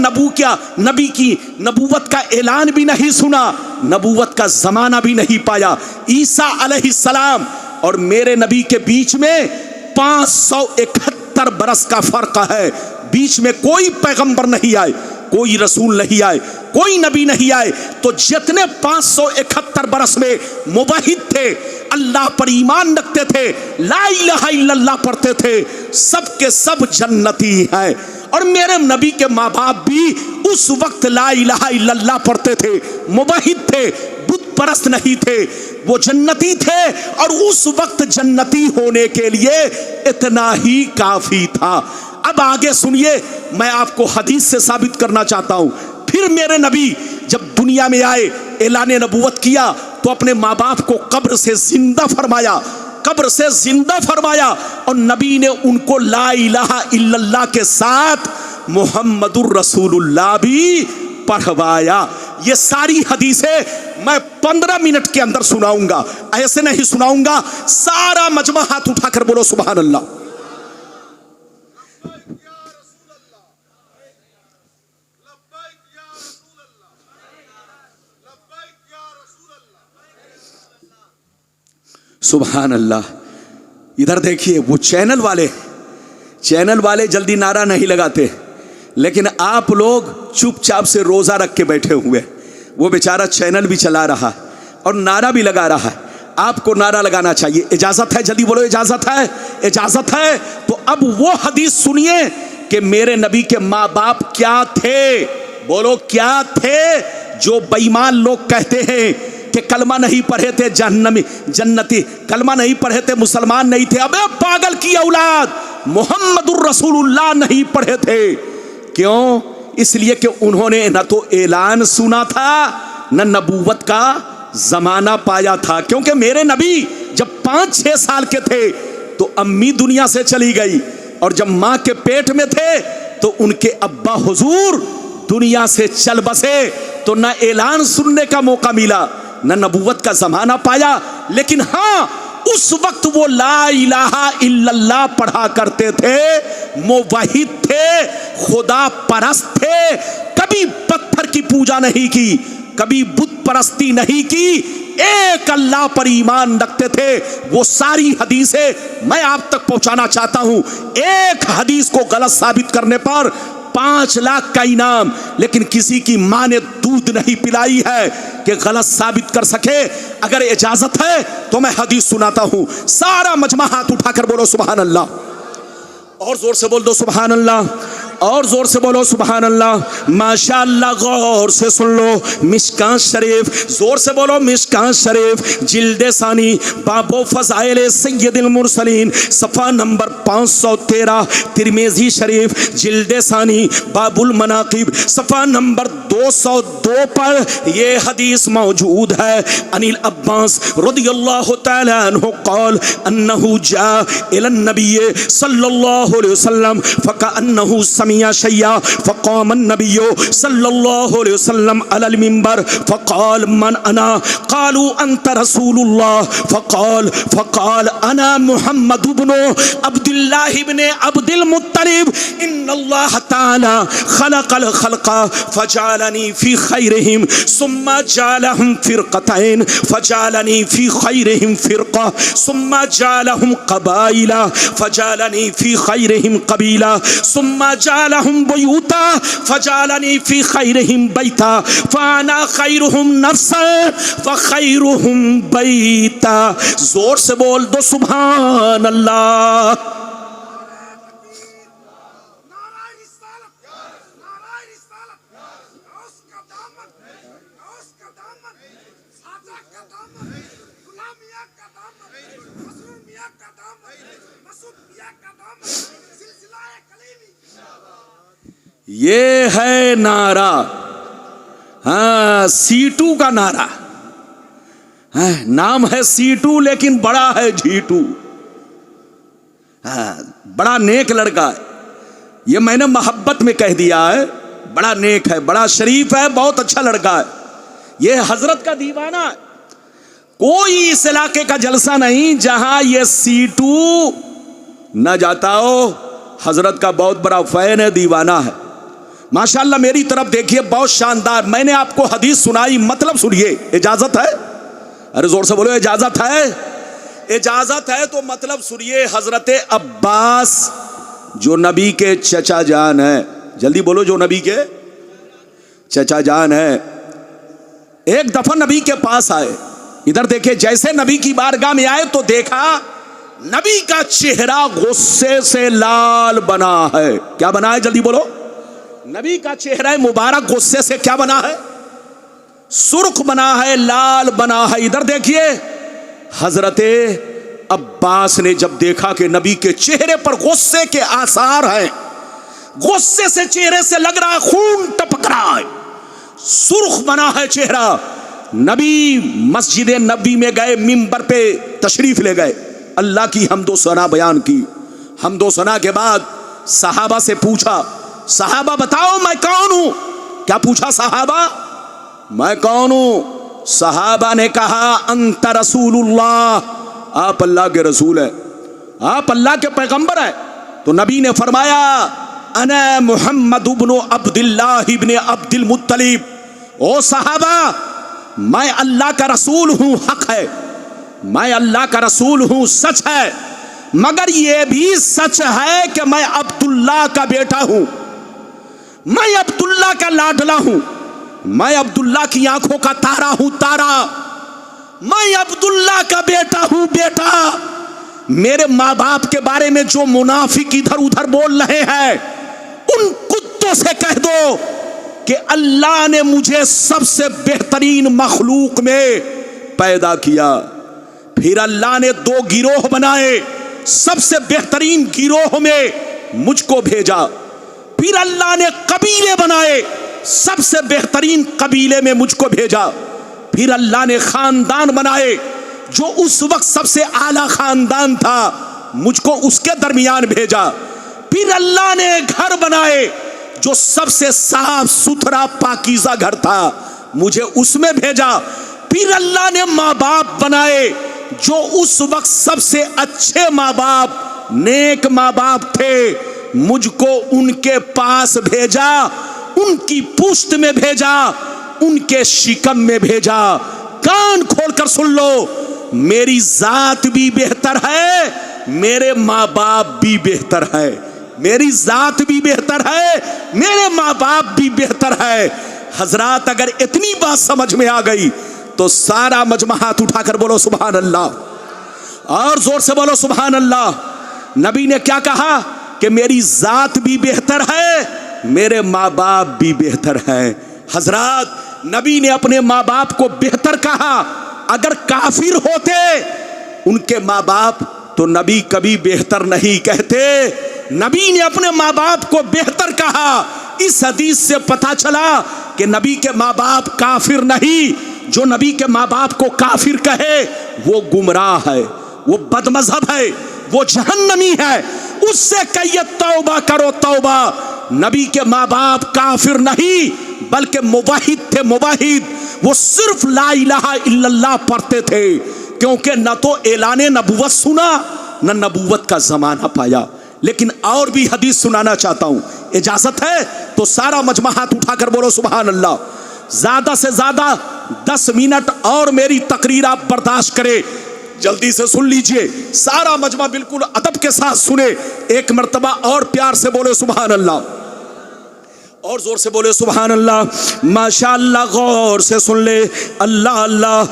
नबी की नबूवत का ऐलान भी नहीं सुना, नबूवत का जमाना भी नहीं पाया। ईसा अलैहिस्सलाम और मेरे नबी के बीच में 571 बरस का फर्क है। बीच में कोई पैगंबर नहीं आए, कोई रसूल नहीं आए, कोई नबी नहीं आए। तो जितने 571 बरस में मुवहिद थे, अल्लाह पर ईमान रखते थे, ला इलाहा इल्लल्लाह पढ़ते थे, सब के सब जन्नती हैं। और मेरे नबी के माँ बाप भी उस वक्त ला इलाहा इल्लल्लाह पढ़ते थे, मुवहिद थे, बुत परस्त नहीं थे, वो जन्नती थे। और उस वक्त जन्नती होने के लिए इतना ही काफी था। अब आगे सुनिए, मैं आपको हदीस से साबित करना चाहता हूं। फिर मेरे नबी जब दुनिया में आए, ऐलाने नबूवत किया, तो अपने माँ बाप को कब्र से जिंदा फरमाया, कब्र से जिंदा फरमाया। और नबी ने उनको ला इलाहा इल्लल्लाह के साथ मुहम्मदुर रसूलुल्लाह भी पढ़वाया। ये सारी हदीसें मैं 15 मिनट के अंदर सुनाऊंगा, ऐसे नहीं सुनाऊंगा। सारा मजमा हाथ उठाकर बोलो सुभान अल्लाह। सुभान अल्लाह। इधर देखिए, वो चैनल वाले जल्दी नारा नहीं लगाते, लेकिन आप लोग चुपचाप से रोजा रख के बैठे हुए। वो बेचारा चैनल भी चला रहा है और नारा भी लगा रहा है। आपको नारा लगाना चाहिए। इजाजत है? जल्दी बोलो, इजाजत है? इजाजत है। तो अब वो हदीस सुनिए कि मेरे नबी के माँ बाप क्या थे। बोलो क्या थे? जो बेईमान लोग कहते हैं कि कलमा नहीं पढ़े थे जन्नती, कलमा नहीं पढ़े थे मुसलमान नहीं थे। अबे पागल की औलाद, मुहम्मदुर रसूलुल्लाह नहीं पढ़े थे। क्यों? इसलिए कि उन्होंने न तो ऐलान सुना था न नबूवत का जमाना पाया था। क्योंकि मेरे नबी जब 5-6 साल के थे तो अम्मी दुनिया से चली गई, और जब माँ के पेट में थे तो उनके अब्बा हुजूर दुनिया से चल बसे। तो न ऐलान सुनने का मौका मिला न नबूवत का जमाना पाया। लेकिन हाँ, उस वक्त वो ला इलाहा इल्लल्लाह पढ़ा करते थे, मुवहिद थे, खुदा परस्त थे, कभी पत्थर की पूजा नहीं की, कभी बुत परस्ती नहीं की, एक अल्लाह पर ईमान रखते थे। वो सारी हदीसें मैं आप तक पहुंचाना चाहता हूं। एक हदीस को गलत साबित करने पर 5 लाख का इनाम, लेकिन किसी की मां ने दूध नहीं पिलाई है कि गलत साबित कर सके। अगर इजाजत है तो मैं हदीस सुनाता हूं। सारा मजमा हाथ उठाकर बोलो सुभान अल्लाह, और जोर से बोल दो सुभान अल्लाह, और जोर से बोलो सुभान अल्लाह। माशाअल्लाह, गौर से सुन लो। मिशकात शरीफ, जोर से बोलो मिशकात शरीफ, जिल्दे सानी, बाबो फज़ाइल सय्यदुल मुरसलीन, सफ़ा नंबर 513। तिरमिज़ी शरीफ, जिल्दे सानी, बाबुल मनाकिब, सफ़ा नंबर 202 पर ये हदीस मौजूद है। अनिल अब्बास रज़ियल्लाहु तआला अन्हु क़ाल अन्नहु जा इलन नबी सल्लल्लाहु अलैहि वसल्लम फ़कअन्नहु समिया शय्या फ़क़ाम अन्नबिय्यु सल्लल्लाहु अलैहि वसल्लम अलल मिंबर फ़क़ाल मन अना क़ालू अंत रसूलुल्लाह फ़क़ाल अना मुहम्मद इब्नु अब्दुल्लाह इब्न अब्दुल मुत्तलिब इन्नल्लाह तआला खलक़ल खल्क़ा फ़जअलनी फ़ी खैरिहिम सुम्मा जअलहुम फ़िरक़तैन फ़जअलनी फ़ी खैरिहिम फ़िरक़ा सुम्मा जअलहुम क़बाइला फ़जअलनी फ़ी खैरिहिम क़बीला सुम्मा जअलहुम बुयूता फ़जअलनी फ़ी खैरिहिम बैता फ़अना खैरुहुम नफ़्सन व खैरुहुम बैता। जोर से बोल दो सुभान अल्लाह। ये है नारा, हाँ, सीटू का नारा। हाँ, नाम है सीटू लेकिन बड़ा है झीटू। हाँ, बड़ा नेक लड़का है, ये मैंने मोहब्बत में कह दिया है। बड़ा नेक है, बड़ा शरीफ है, बहुत अच्छा लड़का है। ये हजरत का दीवाना है। कोई इस इलाके का जलसा नहीं जहां ये सीटू न जाता हो। हजरत का बहुत बड़ा फैन है, दीवाना है। माशाअल्लाह, मेरी तरफ देखिए, बहुत शानदार। मैंने आपको हदीस सुनाई, मतलब सुनिए। इजाजत है? अरे जोर से बोलो, इजाजत है? इजाजत है तो मतलब सुनिए। हजरत अब्बास जो नबी के चचा जान है, जल्दी बोलो, जो नबी के चचा जान है, एक दफा नबी के पास आए। इधर देखिए, जैसे नबी की बारगाह में आए तो देखा नबी का चेहरा गुस्से से लाल बना है। क्या बना है? जल्दी बोलो। नबी का चेहरा मुबारक गुस्से से क्या बना है? सुर्ख बना है, लाल बना है। इधर देखिए, हजरते अब्बास ने जब देखा कि नबी के चेहरे पर गुस्से के आसार हैं, गुस्से से चेहरे से लग रहा है खून टपक रहा है, सुर्ख बना है चेहरा। नबी मस्जिद नबी में गए, मिंबर पे तशरीफ ले गए, अल्लाह की हम्दो सना बयान की। हम्दो सना के बाद सहाबा से पूछा, सहाबा बताओ मैं कौन हूं? क्या पूछा सहाबा? मैं कौन हूं? सहाबा ने कहा अंत रसूलुल्लाह, आप अल्लाह के रसूल है, आप अल्लाह के पैगंबर है। तो नबी ने फरमाया अना मुहम्मद इब्नु अब्दुल्लाह इब्न अब्दुल मुत्तलिब। ओ सहाबा, मैं अल्लाह का रसूल हूं, हक है, मैं अल्लाह का रसूल हूं, सच है, मगर यह भी सच है कि मैं अब्दुल्लाह का बेटा हूं, मैं अब्दुल्लाह का लाडला हूं, मैं अब्दुल्लाह की आंखों का तारा हूं, तारा, मैं अब्दुल्लाह का बेटा हूं, बेटा। मेरे माँ बाप के बारे में जो मुनाफिक इधर उधर बोल रहे हैं, उन कुत्तों से कह दो कि अल्लाह ने मुझे सबसे बेहतरीन मखलूक में पैदा किया, फिर अल्लाह ने 2 गिरोह बनाए, सबसे बेहतरीन गिरोह में मुझको भेजा, फिर अल्लाह ने कबीले बनाए, सबसे बेहतरीन कबीले में मुझको भेजा, फिर अल्लाह ने खानदान बनाए, जो उस वक्त सबसे आला खानदान था, मुझको उसके दरमियान भेजा, फिर अल्लाह ने घर बनाए, जो सबसे साफ सुथरा पाकीज़ा घर था, मुझे उसमें भेजा, फिर अल्लाह ने माँ बाप बनाए, जो उस वक्त सबसे अच्छे माँ बाप, नेक माँ बाप थे, मुझको उनके पास भेजा, उनकी पुश्त में भेजा, उनके शिकम में भेजा। कान खोलकर सुन लो, मेरी जात भी बेहतर है, मेरे माँ बाप भी बेहतर है। मेरी जात भी बेहतर है, मेरे माँ बाप भी बेहतर है। हजरात, अगर इतनी बात समझ में आ गई तो सारा मजमा हाथ उठाकर बोलो सुभान अल्लाह, और जोर से बोलो सुभान अल्लाह। नबी ने क्या कहा कि मेरी जात भी बेहतर है, मेरे माँ बाप भी बेहतर है। हजरात, नबी ने अपने माँ बाप को बेहतर कहा। अगर काफिर होते उनके माँ बाप तो नबी कभी बेहतर नहीं कहते। नबी ने अपने माँ बाप को बेहतर कहा। इस हदीस से पता चला कि नबी के माँ बाप काफिर नहीं। जो नबी के माँ बाप को काफिर कहे वो गुमराह है, वो बदमजहब है, वो जहन्नमी है। उससे कहिए तौबा करो तौबा। नबी के माँ बाप काफिर नहीं बल्कि मुवाहिद थे, मुवाहिद। वो सिर्फ ला इलाहा इल्लल्लाह पढ़ते थे, क्योंकि न तो ऐलाने नबुवत सुना न नबुवत का जमाना पाया। लेकिन और भी हदीस सुनाना चाहता हूं, इजाजत है तो सारा मजमा हाथ उठाकर बोलो सुभान अल्लाह। ज्यादा से ज्यादा 10 मिनट और मेरी तकरीर आप बर्दाश्त करें, जल्दी से सुन लीजिए। सारा मजमा बिल्कुल अदब के साथ सुने। एक मर्तबा और प्यार से बोले सुभान अल्लाह, और जोर से बोले सुभान अल्लाह। माशाअल्लाह, गौर से सुन ले। अल्लाह अल्लाह।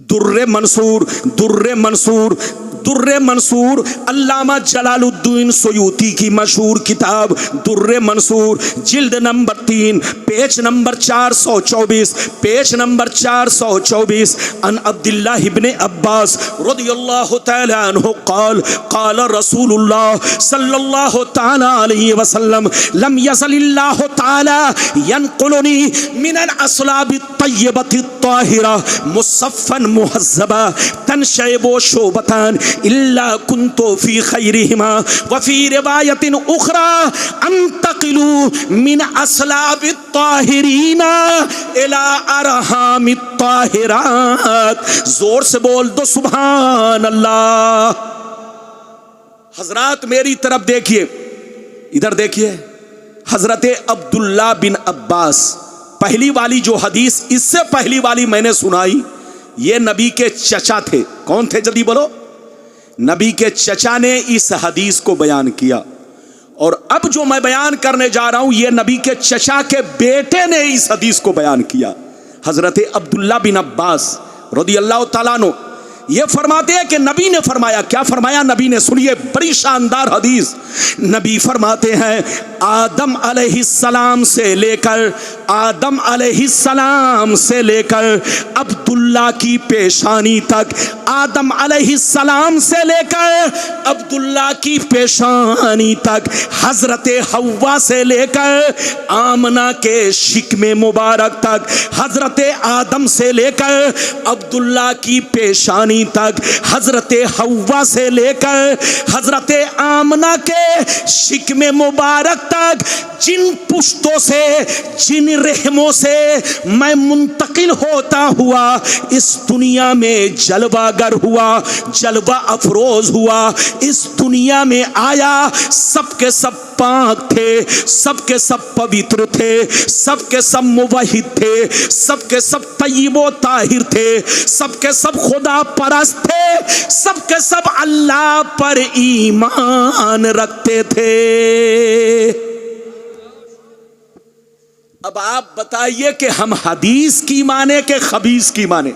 दुर्रे मंसूर, दुर्रे मंसूर, दुर्रे मंसूर अल्लामा जलालुद्दीन सुयूती की मशहूर किताब दुर्रे मंसूर, जिल्द number 3, page number 424, page number 424। अन अब्दुल्लाह इब्ने अब्बास रदियल्लाहु तआला अन्हु क़ाल क़ाल रसूलुल्लाह सल्लल्लाहु तआला अलैहि वसल्लम लम यज़लिल्लाहु तआला यनक़ुलुनी मिनल अस्लाबि तय्यबति ताहिरा मुसफ़्फ़न मुहज़्ज़बा तनशयबु शोबतान इल्ला कुन्तु फी खैरिहिमा व फी रिवायतिन उखरा अंतकिलू मिन अस्लाबित ताहिरीना इला अरहामित ताहिरात। जोर से बोल दो सुभान अल्लाह। हजरात, मेरी तरफ देखिए, इधर देखिए। हजरत अब्दुल्ला बिन अब्बास, पहली वाली जो हदीस इससे पहली वाली मैंने सुनाई, ये नबी के चचा थे। कौन थे जल्दी बोलो? नबी के चचा ने इस हदीस को बयान किया। और अब जो मैं बयान करने जा रहा हूं, यह नबी के चचा के बेटे ने इस हदीस को बयान किया। हजरत अब्दुल्ला बिन अब्बास रदियल्लाहु ताला अन्हु ये फरमाते हैं कि नबी ने फरमाया। क्या फरमाया नबी ने? सुनिए, बड़ी शानदार हदीस। नबी फरमाते हैं, आदम अलैहिस्सलाम से लेकर, आदम अलैहिस्सलाम से लेकर अब्दुल्ला की पेशानी तक, आदम अलैहिस्सलाम से लेकर अब्दुल्ला की पेशानी तक, हजरत हव्वा से लेकर आमना के शिकमे मुबारक तक, हजरत आदम से लेकर अब्दुल्ला की पेशानी तक, हजरत हव्वा से लेकर हजरत आमना के शिकमे मुबारक तक, जिन पुश्तों से, जिन रहमों से मैं मुंतकिल होता हुआ इस दुनिया में जलवागर हुआ, जलवा अफरोज हुआ, इस दुनिया में आया, सबके सब पाक थे, सबके सब पवित्र थे, सबके सब मुवहिद थे, सबके सब तय्यिबो ताहिर थे, सबके सब खुदा परस्त थे, सबके सब अल्लाह पर ईमान रखते थे। अब आप बताइए कि हम हदीस की माने के खबीस की माने?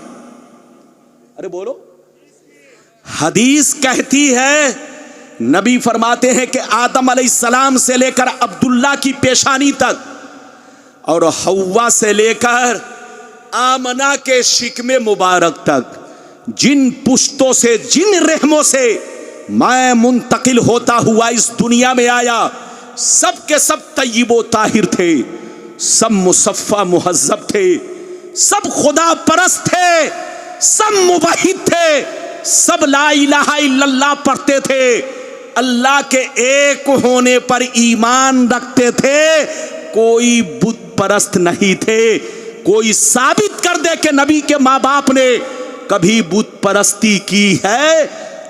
अरे बोलो। हदीस कहती है, नबी फरमाते हैं कि आदम अलैहिस्सलाम से लेकर अब्दुल्ला की पेशानी तक और हव्वा से लेकर आमना के शिकमे मुबारक तक, जिन पुश्तों से, जिन रहमों से मैं मुंतकिल होता हुआ इस दुनिया में आया, सब के सब तय्यिबो ताहिर थे, सब मुसफ़्फ़ा मुहज़्ज़ब थे, सब खुदा परस्त थे, सब मुवहिद थे, सब ला इलाहा इल्लल्लाह पढ़ते थे, अल्लाह के एक होने पर ईमान रखते थे, कोई बुत परस्त नहीं थे, कोई साबित कर दे कि नबी के माँ बाप ने कभी बुत परस्ती की है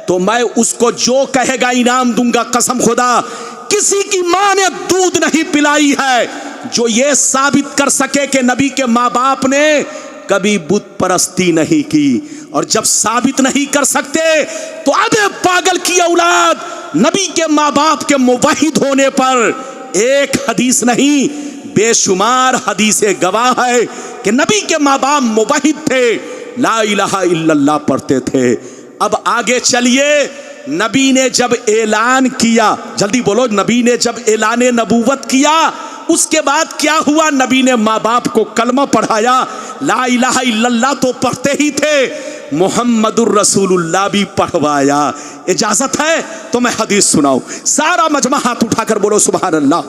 तो मैं उसको जो कहेगा इनाम दूंगा। कसम खुदा, किसी की मां ने दूध नहीं पिलाई है जो ये साबित कर सके कि नबी के माँ बाप ने कभी बुत परस्ती नहीं की। और जब साबित नहीं कर सकते तो अबे पागल की औलाद, नबी के माँ बाप के मुवाहिद होने पर एक हदीस नहीं बेशुमार हदीसें गवाह है कि नबी के माँ बाप मुवाहिद थे, ला इलाहा इल्लल्लाह पढ़ते थे। अब आगे चलिए, नबी ने जब ऐलान किया, जल्दी बोलो, नबी ने जब ऐलान नबूवत किया उसके बाद क्या हुआ? नबी ने माँ बाप को कलमा पढ़ाया, ला इलाहा इल्लल्लाह तो पढ़ते ही थे, मुहम्मदुर रसूलुल्लाह भी पढ़वाया। इजाजत है तो मैं हदीस सुनाऊं? सारा मजमा हाथ उठाकर बोलो सुभान अल्लाह,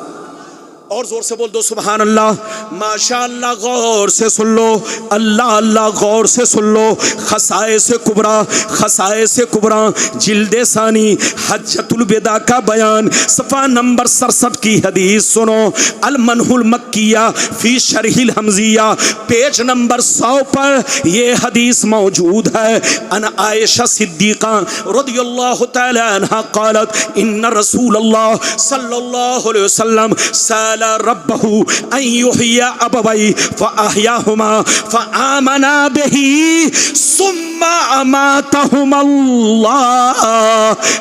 और जोर से बोल दो सुभान अल्लाह। माशाअल्लाह, गौर से सुन लो, अल्लाह अल्लाह गौर से सुन लो। खसाए से कुबरा जिल्दे सानी हज्जतुल विदा का बयान सफ़ा नंबर 67 की हदीस सुनो। अल मनहुल मक्किया फी शरहिल हमजिया पेज नंबर 100 पर ये हदीस मौजूद है। अन आयशा सिद्दीक़ा रज़ियल्लाहु तआला अन्हा क़ालत इन्ना रसूलल्लाह सल्लल्लाहु अलैहि वसल्लम रब्बहु अन युहय्या अबवै फअहयाहुमा फआमना बिही सुम्मा अमातहुमल्लाह।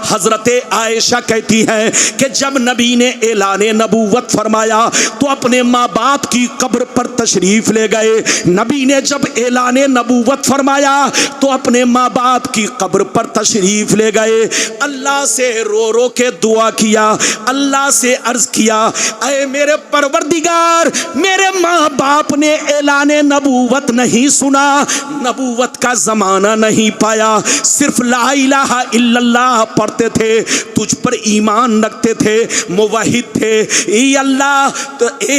हजरत आयशा कहती है कि जब नबी ने ऐलाने नबूवत फरमाया तो अपने माँ बाप की कब्र पर तशरीफ ले गए। नबी ने जब ऐलाने नबूवत फरमाया तो अपने माँ बाप की कब्र पर तशरीफ ले गए। अल्लाह से रो रो के दुआ किया, अल्लाह से अर्ज किया, ऐ मेरे परवरदिगार, मेरे माँ बाप ने ऐलाने नबूवत नहीं सुना, नबूवत का जमाना नहीं पाया, सिर्फ ला इलाहा इल्लल्लाह पढ़ते थे, तुझ पर ईमान रखते थे, मुवाहिद थे। ए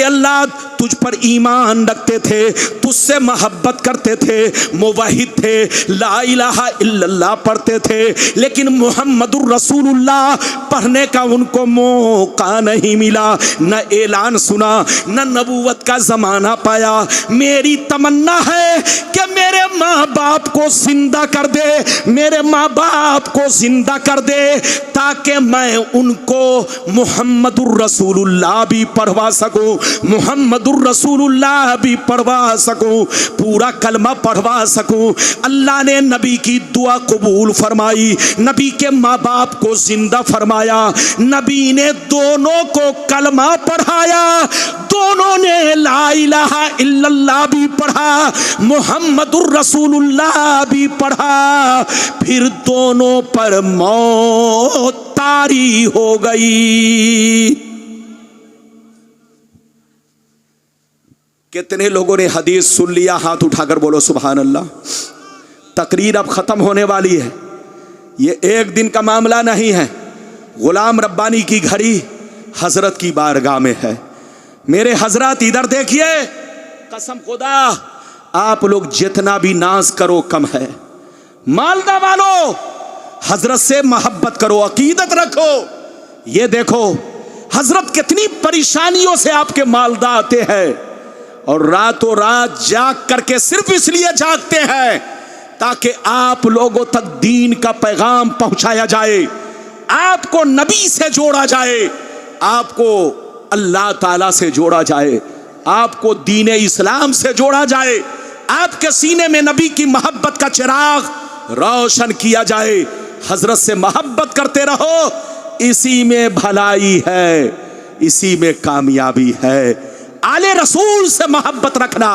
अल्लाह तुझ पर ईमान रखते थे, तुझसे मोहब्बत करते थे, मुवाहिद थे, ला इलाहा इल्लल्लाह पढ़ते थे, लेकिन मुहम्मदुर रसूलुल्लाह पढ़ने का उनको मौका नहीं मिला, न ऐलान सुना, न नबूवत का जमाना पाया। मेरी तमन्ना है कि मेरे माँ बाप को जिंदा कर दे, मेरे माँ बाप को जिंदा कर दे, ताकि मैं उनको मुहम्मदुर रसूलुल्लाह भी पढ़वा सकूं, मुहम्मदुर रसूलुल्लाह भी पढ़वा सकूं, पूरा कलमा पढ़वा सकूं। अल्लाह ने नबी की दुआ कबूल फरमाई, नबी के माँ बाप को जिंदा फरमाया, नबी ने दोनों को कलमा पढ़ाया, दोनों ने ला इलाहा इल्लल्लाह भी पढ़ा, मुहम्मदुर रसूलुल्लाह भी पढ़ा, फिर दोनों पर मौत तारी हो गई। कितने लोगों ने हदीस सुन लिया? हाथ उठाकर बोलो सुभान अल्लाह। तकरीर अब खत्म होने वाली है, ये एक दिन का मामला नहीं है। गुलाम रब्बानी की घड़ी हजरत की बारगाह में है। मेरे हजरत इधर देखिए, कसम खुदा आप लोग जितना भी नाज करो कम है। मालदा वालों, हजरत से मोहब्बत करो, अकीदत रखो। ये देखो हजरत कितनी परेशानियों से आपके मालदा आते हैं और रातों रात जाग करके सिर्फ इसलिए जागते हैं ताकि आप लोगों तक दीन का पैगाम पहुंचाया जाए, आपको नबी से जोड़ा जाए, आपको अल्लाह ताला से जोड़ा जाए, आपको दीन इस्लाम से जोड़ा जाए, आपके सीने में नबी की मोहब्बत का चिराग रोशन किया जाए। हजरत से मोहब्बत करते रहो, इसी में भलाई है, इसी में कामयाबी है। आले रसूल से मोहब्बत रखना,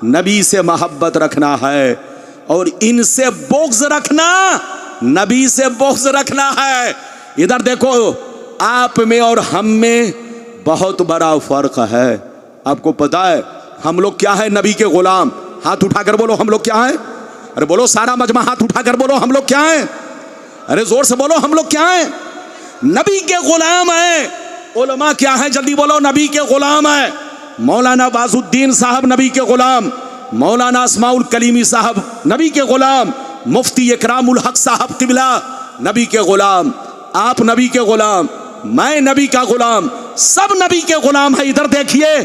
नबी से मोहब्बत रखना है, और इनसे बोग्ज रखना, नबी से बोग्ज रखना है। इधर देखो, आप में और हम में बहुत बड़ा फर्क है। आपको पता है हम लोग क्या है? नबी के गुलाम। हाथ उठाकर बोलो हम लोग क्या हैं? अरे बोलो सारा मजमा, हाथ उठाकर बोलो हम लोग क्या हैं? अरे जोर से बोलो हम लोग क्या हैं? नबी के गुलाम हैं। उलमा क्या है? जल्दी बोलो, नबी के गुलाम है। मौलाना वाजुद्दीन साहब नबी के गुलाम, मौलाना अस्माउल कलीमी साहब नबी के गुलाम, मुफ्ती इकरामुल हक साहब किबला नबी के गुलाम, आप नबी के गुलाम, मैं नबी का गुलाम, सब नबी के गुलाम है। इधर देखिए,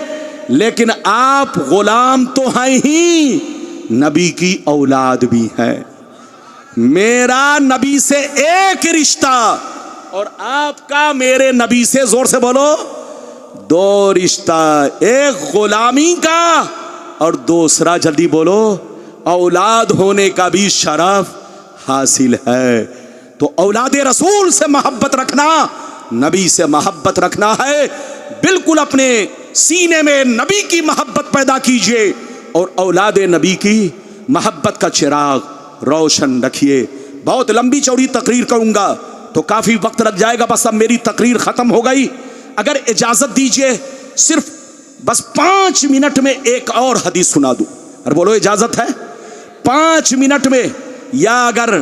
लेकिन आप गुलाम तो हैं ही, नबी की औलाद भी है। मेरा नबी से एक रिश्ता और आपका मेरे नबी से, जोर से बोलो, दो रिश्ता। एक गुलामी का और दूसरा, जल्दी बोलो, औलाद होने का भी शरफ हासिल है। तो औलाद रसूल से मोहब्बत रखना, नबी से मोहब्बत रखना है। बिल्कुल अपने सीने में नबी की मोहब्बत पैदा कीजिए और औलाद नबी की मोहब्बत का चिराग रोशन रखिए। बहुत लंबी चौड़ी तकरीर कहूँगा तो काफ़ी वक्त लग जाएगा, बस अब मेरी तकरीर ख़त्म हो गई। अगर इजाज़त दीजिए सिर्फ बस 5 मिनट में एक और हदीस सुना दूँ। अरे बोलो इजाज़त है? 5 मिनट में, या अगर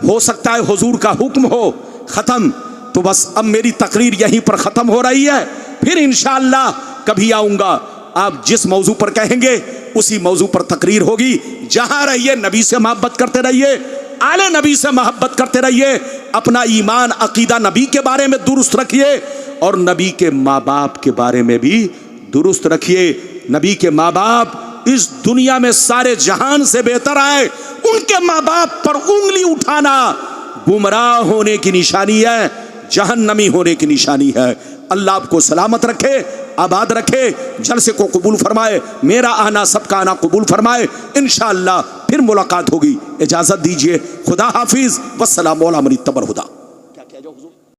हो सकता है हुजूर का हुक्म हो ख़त्म, तो बस अब मेरी तकरीर यहीं पर ख़त्म हो रही है। फिर इंशाअल्लाह कभी आऊँगा, आप जिस मौजू पर कहेंगे उसी मौजू पर तकरीर होगी। जहाँ रहिए नबी से मोहब्बत करते रहिए, आले नबी से मोहब्बत करते रहिए, अपना ईमान अकीदा नबी के बारे में दुरुस्त रखिए और नबी के माँ बाप के बारे में भी दुरुस्त रखिए। नबी के माँ बाप इस दुनिया में सारे जहान से बेहतर आए, उनके माँ बाप पर उंगली उठाना गुमराह होने की निशानी है, जहन्नमी होने की निशानी है। अल्लाह आपको सलामत रखे, आबाद रखे, जलसे को कबूल फरमाए, मेरा आना सबका आना कबूल फरमाए। इंशाअल्लाह फिर मुलाकात होगी। इजाज़त दीजिए, खुदा हाफिज़, वस्सलामु अला मन इत्तबअल हुदा।